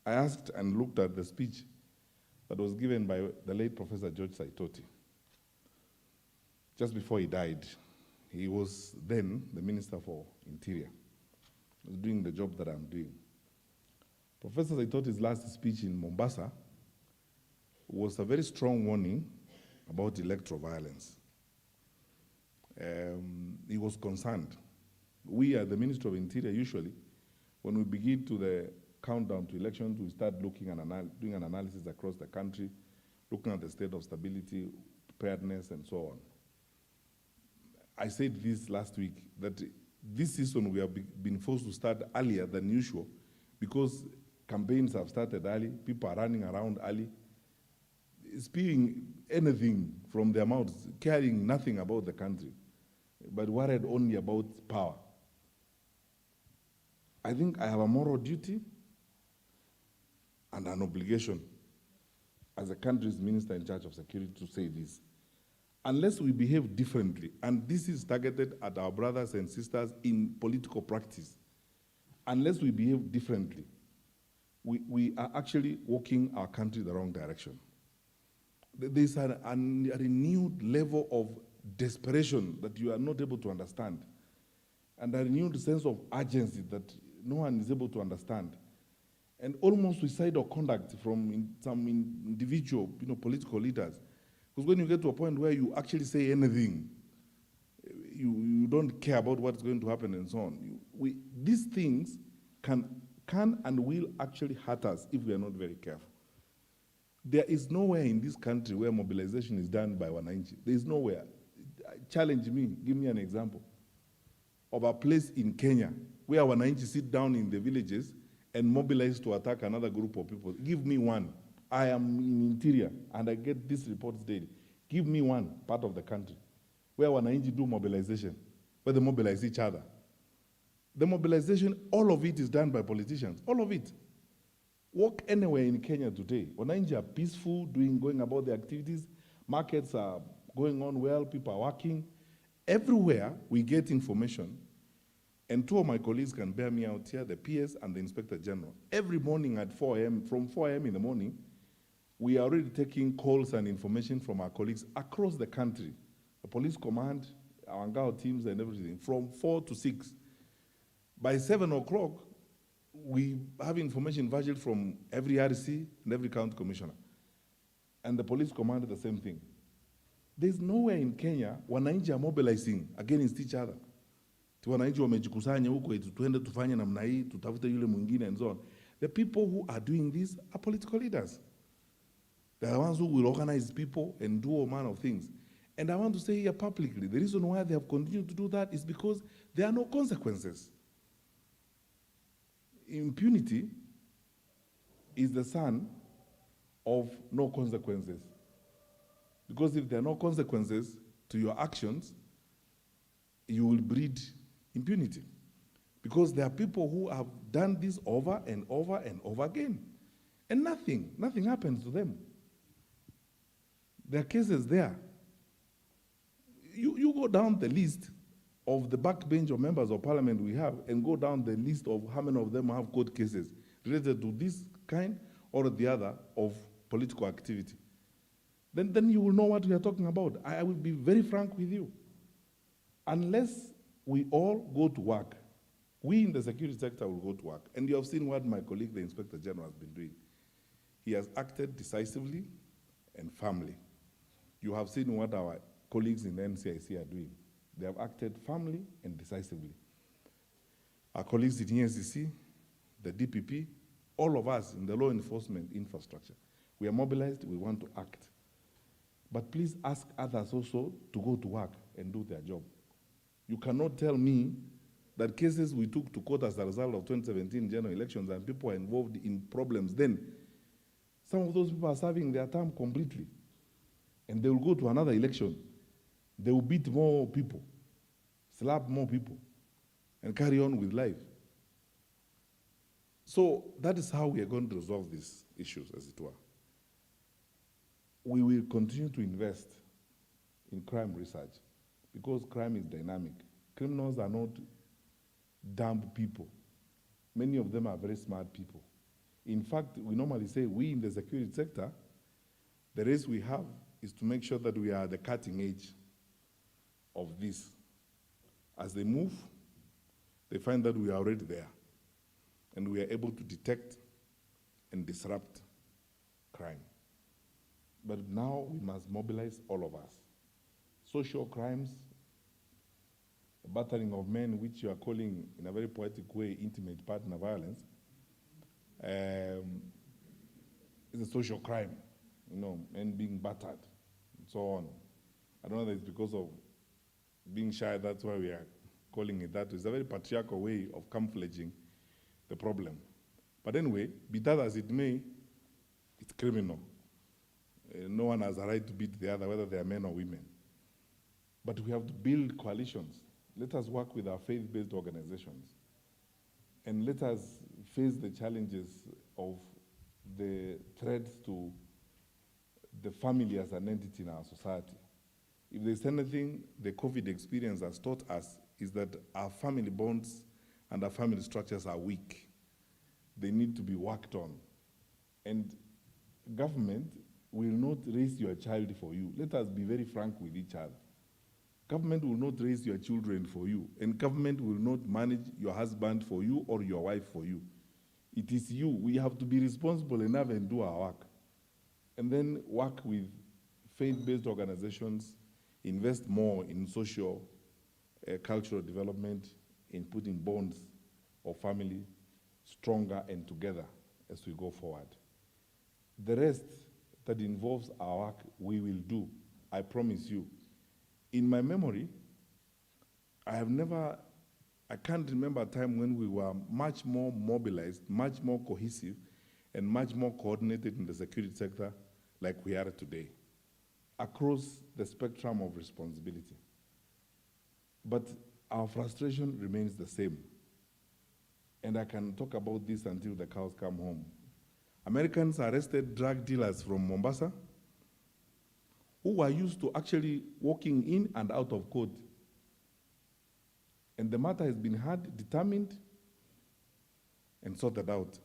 [SPEAKER 15] I asked and looked at the speech that was given by the late Professor George Saitoti. Just before he died, he was then the Minister for Interior. He was doing the job that I'm doing. Professor Saitoti's last speech in Mombasa was a very strong warning about electoral violence. He was concerned. We at the Ministry of Interior usually, when we begin to the countdown to elections, we start looking and doing an analysis across the country, looking at the state of stability, preparedness, and so on. I said this last week, that this season we have been forced to start earlier than usual because campaigns have started early, people are running around early, spewing anything from their mouths, caring nothing about the country, but worried only about power. I think I have a moral duty and an obligation as a country's minister in charge of security to say this. Unless we behave differently, and this is targeted at our brothers and sisters in political practice, unless we behave differently, we are actually walking our country the wrong direction. There's a renewed level of desperation that you are not able to understand, and a renewed sense of urgency that no one is able to understand, and almost suicidal conduct from some individual, political leaders. Because when you get to a point where you actually say anything, you don't care about what's going to happen and so on. These things can and will actually hurt us if we are not very careful. There is nowhere in this country where mobilization is done by wananchi. There is nowhere. Challenge me, give me an example of a place in Kenya where wananchi sit down in the villages and mobilize to attack another group of people. Give me one. I am in Interior and I get these reports daily. Give me one part of the country where wananchi do mobilization, where they mobilize each other. The mobilization, all of it is done by politicians, all of it. Walk anywhere in Kenya today. Wananchi are peaceful, going about their activities. Markets are going on well, people are working. Everywhere we get information, and two of my colleagues can bear me out here, the PS and the Inspector General. Every morning at 4 a.m., from 4 a.m. in the morning, we are already taking calls and information from our colleagues across the country. The police command, our Ngao teams and everything, from 4 to 6. By 7 o'clock, we have information virtually from every RC and every county commissioner. And the police command the same thing. There's nowhere in Kenya wananchi are mobilizing against each other. Wananchi wamejikusanya huko tuende tufanye namna hii, tutafute yule mwingine and so on. The people who are doing this are political leaders. They are the ones who will organize people and do all manner of things. And I want to say here publicly, the reason why they have continued to do that is because there are no consequences. Impunity is the son of no consequences. Because if there are no consequences to your actions, you will breed impunity. Because there are people who have done this over and over and over again. And nothing happens to them. There are cases there. You go down the list of the backbench of members of parliament we have and go down the list of how many of them have court cases related to this kind or the other of political activity. Then you will know what we are talking about. I will be very frank with you. Unless we all go to work, we in the security sector will go to work. And you have seen what my colleague, the Inspector General, has been doing. He has acted decisively and firmly. You have seen what our colleagues in the NCRC are doing. They have acted firmly and decisively. Our colleagues in NCRC, the DPP, all of us in the law enforcement infrastructure, we are mobilized, we want to act. But please ask others also to go to work and do their job. You cannot tell me that cases we took to court as a result of 2017 general elections and people are involved in problems then, some of those people are serving their term completely. And they will go to another election. They will beat more people, slap more people, and carry on with life. So that is how we are going to resolve these issues, as it were. We will continue to invest in crime research because crime is dynamic. Criminals are not dumb people. Many of them are very smart people. In fact, we normally say we in the security sector, the race we have is to make sure that we are at the cutting edge of this. As they move, they find that we are already there. And we are able to detect and disrupt crime. But now we must mobilize all of us. Social crimes, the battering of men, which you are calling in a very poetic way intimate partner violence, is a social crime, men being battered and so on. I don't know that it's because of being shy, that's why we are calling it that. It's a very patriarchal way of camouflaging the problem. But anyway, be that as it may, it's criminal. No one has a right to beat the other, whether they are men or women. But we have to build coalitions. Let us work with our faith-based organizations. And let us face the challenges of the threats to the family as an entity in our society. If there's anything the COVID experience has taught us, is that our family bonds and our family structures are weak. They need to be worked on. And government will not raise your child for you. Let us be very frank with each other. Government will not raise your children for you, and government will not manage your husband for you or your wife for you. It is you. We have to be responsible enough and do our work. And then work with faith-based organizations, invest more in social, cultural development, in putting bonds of family stronger and together as we go forward. The rest that involves our work, we will do, I promise you. In my memory, I can't remember a time when we were much more mobilized, much more cohesive, and much more coordinated in the security sector like we are today, across the spectrum of responsibility. But our frustration remains the same. And I can talk about this until the cows come home. Americans arrested drug dealers from Mombasa who were used to actually walking in and out of court. And the matter has been heard, determined, and sorted out.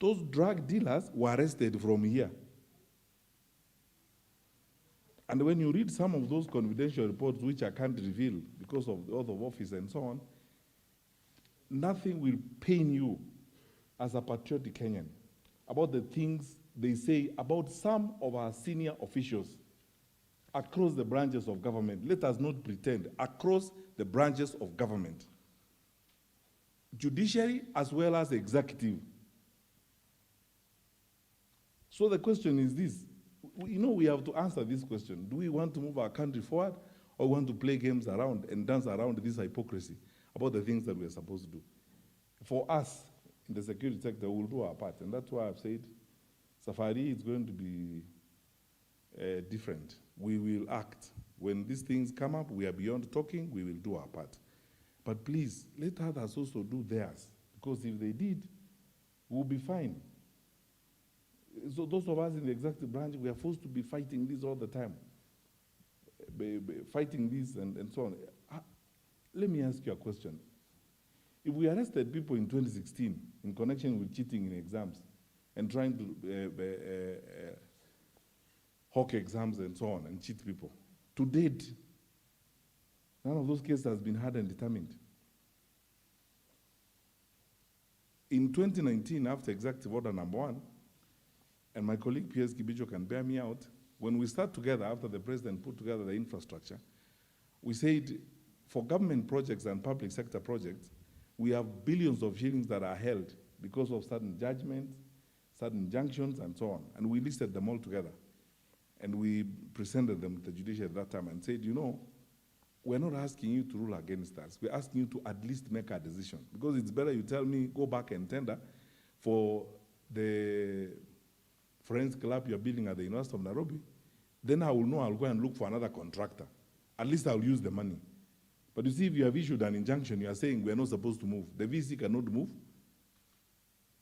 [SPEAKER 15] Those drug dealers were arrested from here. And when you read some of those confidential reports, which I can't reveal because of the oath of office and so on, nothing will pain you as a patriotic Kenyan about the things they say about some of our senior officials across the branches of government. Let us not pretend, across the branches of government. Judiciary as well as executive. So the question is this. We have to answer this question. Do we want to move our country forward, or want to play games around and dance around this hypocrisy about the things that we are supposed to do? For us, in the security sector, we'll do our part. And that's why I've said Safari is going to be different. We will act. When these things come up, we are beyond talking, we will do our part. But please, let others also do theirs, because if they did, we'll be fine. So those of us in the executive branch, we are forced to be fighting this all the time. Fighting this and so on. Let me ask you a question. If we arrested people in 2016 in connection with cheating in exams and trying to hawk exams and so on and cheat people, to date, none of those cases has been heard and determined. In 2019, after Executive Order number 1, and my colleague P.S. Kibicho can bear me out, when we start together, after the president put together the infrastructure, we said for government projects and public sector projects, we have billions of shillings that are held because of certain judgments, certain injunctions, and so on. And we listed them all together. And we presented them to the judiciary at that time and said, you know, we're not asking you to rule against us. We're asking you to at least make a decision. Because it's better you tell me, go back and tender for the forensic lab you're building at the University of Nairobi. Then I will know I'll go and look for another contractor. At least I'll use the money. But you see, if you have issued an injunction, you are saying we're not supposed to move. The VC cannot move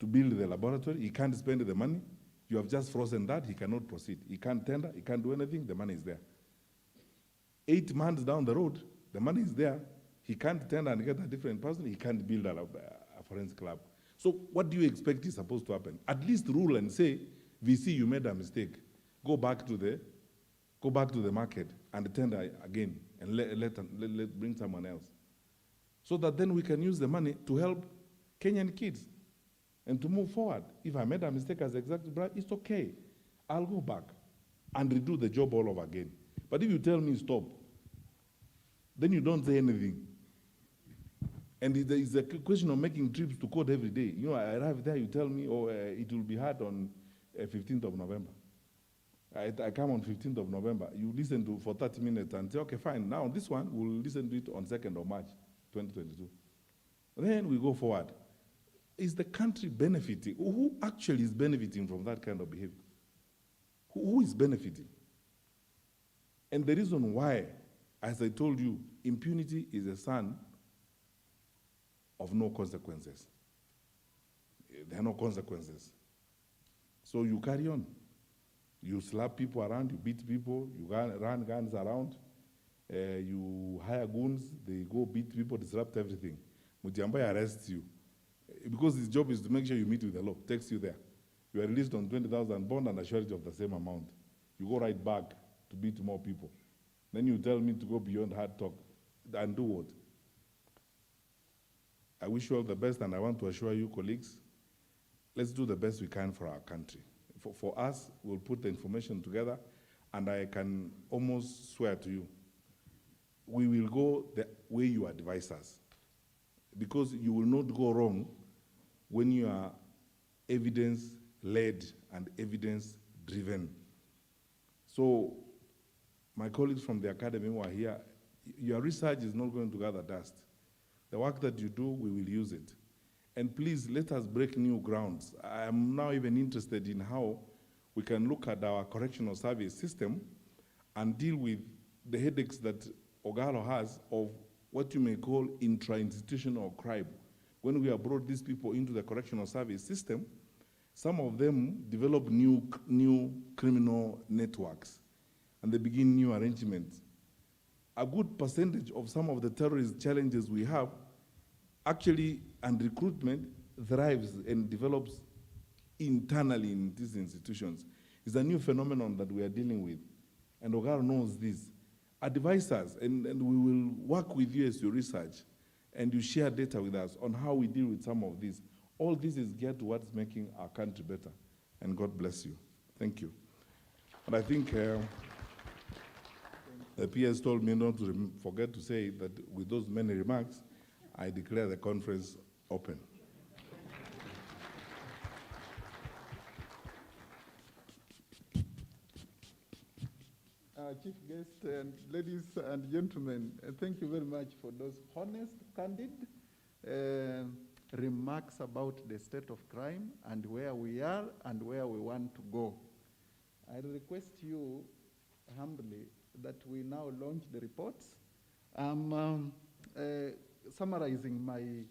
[SPEAKER 15] to build the laboratory. He can't spend the money. You have just frozen that. He cannot proceed. He can't tender. He can't do anything. The money is there. 8 months down the road, the money is there. He can't tender and get a different person. He can't build a forensic lab. So what do you expect is supposed to happen? At least rule and say, VC, you made a mistake. Go back to the market and tender again and let bring someone else. So that then we can use the money to help Kenyan kids and to move forward. If I made a mistake as executive branch, it's okay. I'll go back and redo the job all over again. But if you tell me stop, then you don't say anything. And it's a question of making trips to court every day. You know, I arrive there, you tell me, oh, it will be hard on 15th of November. I come on 15th of November. You listen to for 30 minutes and say, okay, fine. Now this one, we'll listen to it on 2nd of March, 2022. Then we go forward. Is the country benefiting? Who actually is benefiting from that kind of behavior? Who is benefiting? And the reason why, as I told you, impunity is a son of no consequences. There are no consequences. So you carry on. You slap people around, you beat people, you run guns around, you hire goons, they go beat people, disrupt everything. Mujambai arrests you. Because his job is to make sure you meet with the law, takes you there. You are released on 20,000 bond and a surety of the same amount. You go right back to beat more people. Then you tell me to go beyond hard talk and do what? I wish you all the best, and I want to assure you, colleagues, let's do the best we can for our country. For us, we'll put the information together, and I can almost swear to you, we will go the way you advise us. Because you will not go wrong when you are evidence-led and evidence-driven. So, my colleagues from the academy who are here, your research is not going to gather dust. The work that you do, we will use it. And please, let us break new grounds. I am now even interested in how we can look at our correctional service system and deal with the headaches that Ogalo has of what you may call intra-institutional crime. When we have brought these people into the correctional service system, some of them develop new criminal networks, and they begin new arrangements. A good percentage of some of the terrorist challenges we have actually, and recruitment, thrives and develops internally in these institutions. It's a new phenomenon that we are dealing with, and Ogaro knows this. Advise us, and we will work with you as you research, and you share data with us on how we deal with some of this. All this is geared towards making our country better, and God bless you. Thank you. And I think the PS told me not to forget to say that with those many remarks, I declare the conference open.
[SPEAKER 2] Chief guest and ladies and gentlemen, thank you very much for those honest, candid remarks about the state of crime and where we are and where we want to go. I request you humbly that we now launch the reports. Summarizing my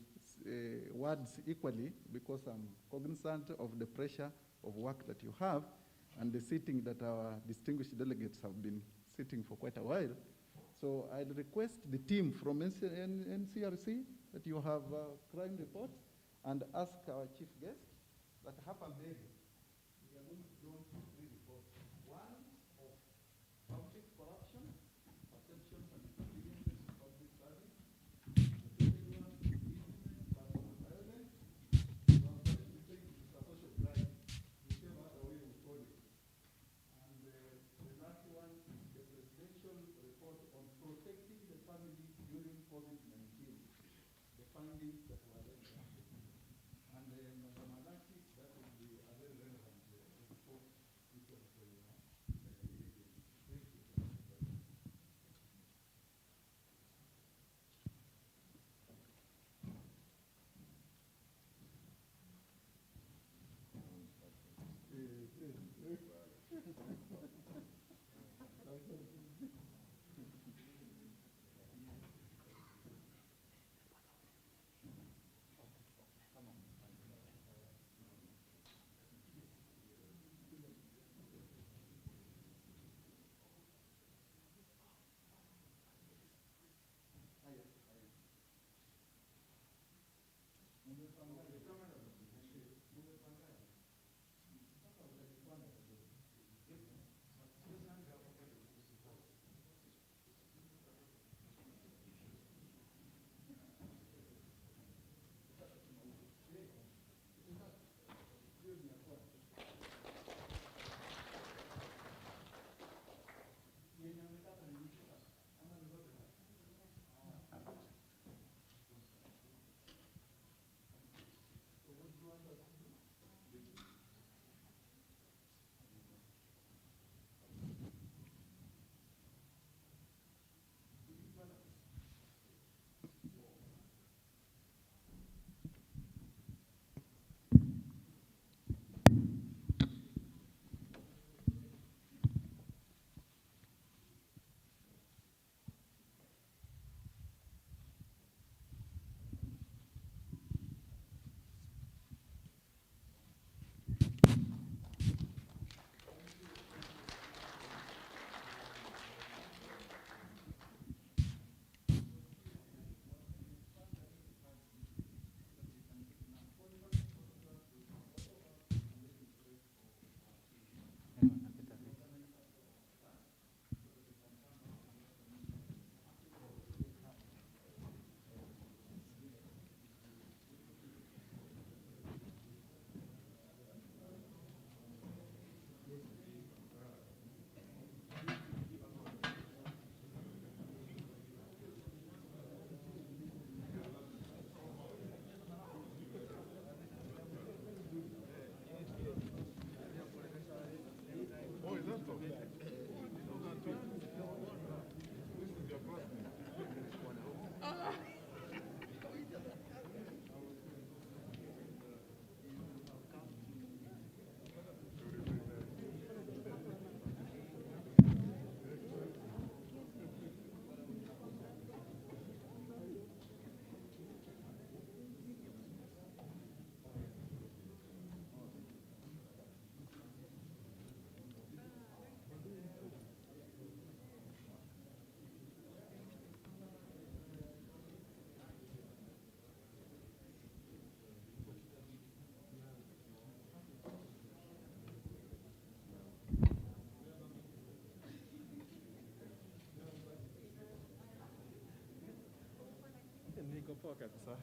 [SPEAKER 2] words equally because I'm cognizant of the pressure of work that you have and the sitting that our distinguished delegates have been sitting for quite a while. So I'd request the team from NCRC that you have crime reports and ask our chief guest that hapa mbele we are going to launch 3 reports. One of public corruption, perceptions and experiences of public service. The second one, implement personal violence. We are going to take it to social crime, whichever other way we call it. And the last one is the presidential report on protecting the family during COVID-19, the findings that were there. And Madam Alaki, that will be a very relevant report which was given. Thank you.
[SPEAKER 1] Niko poa kabisa.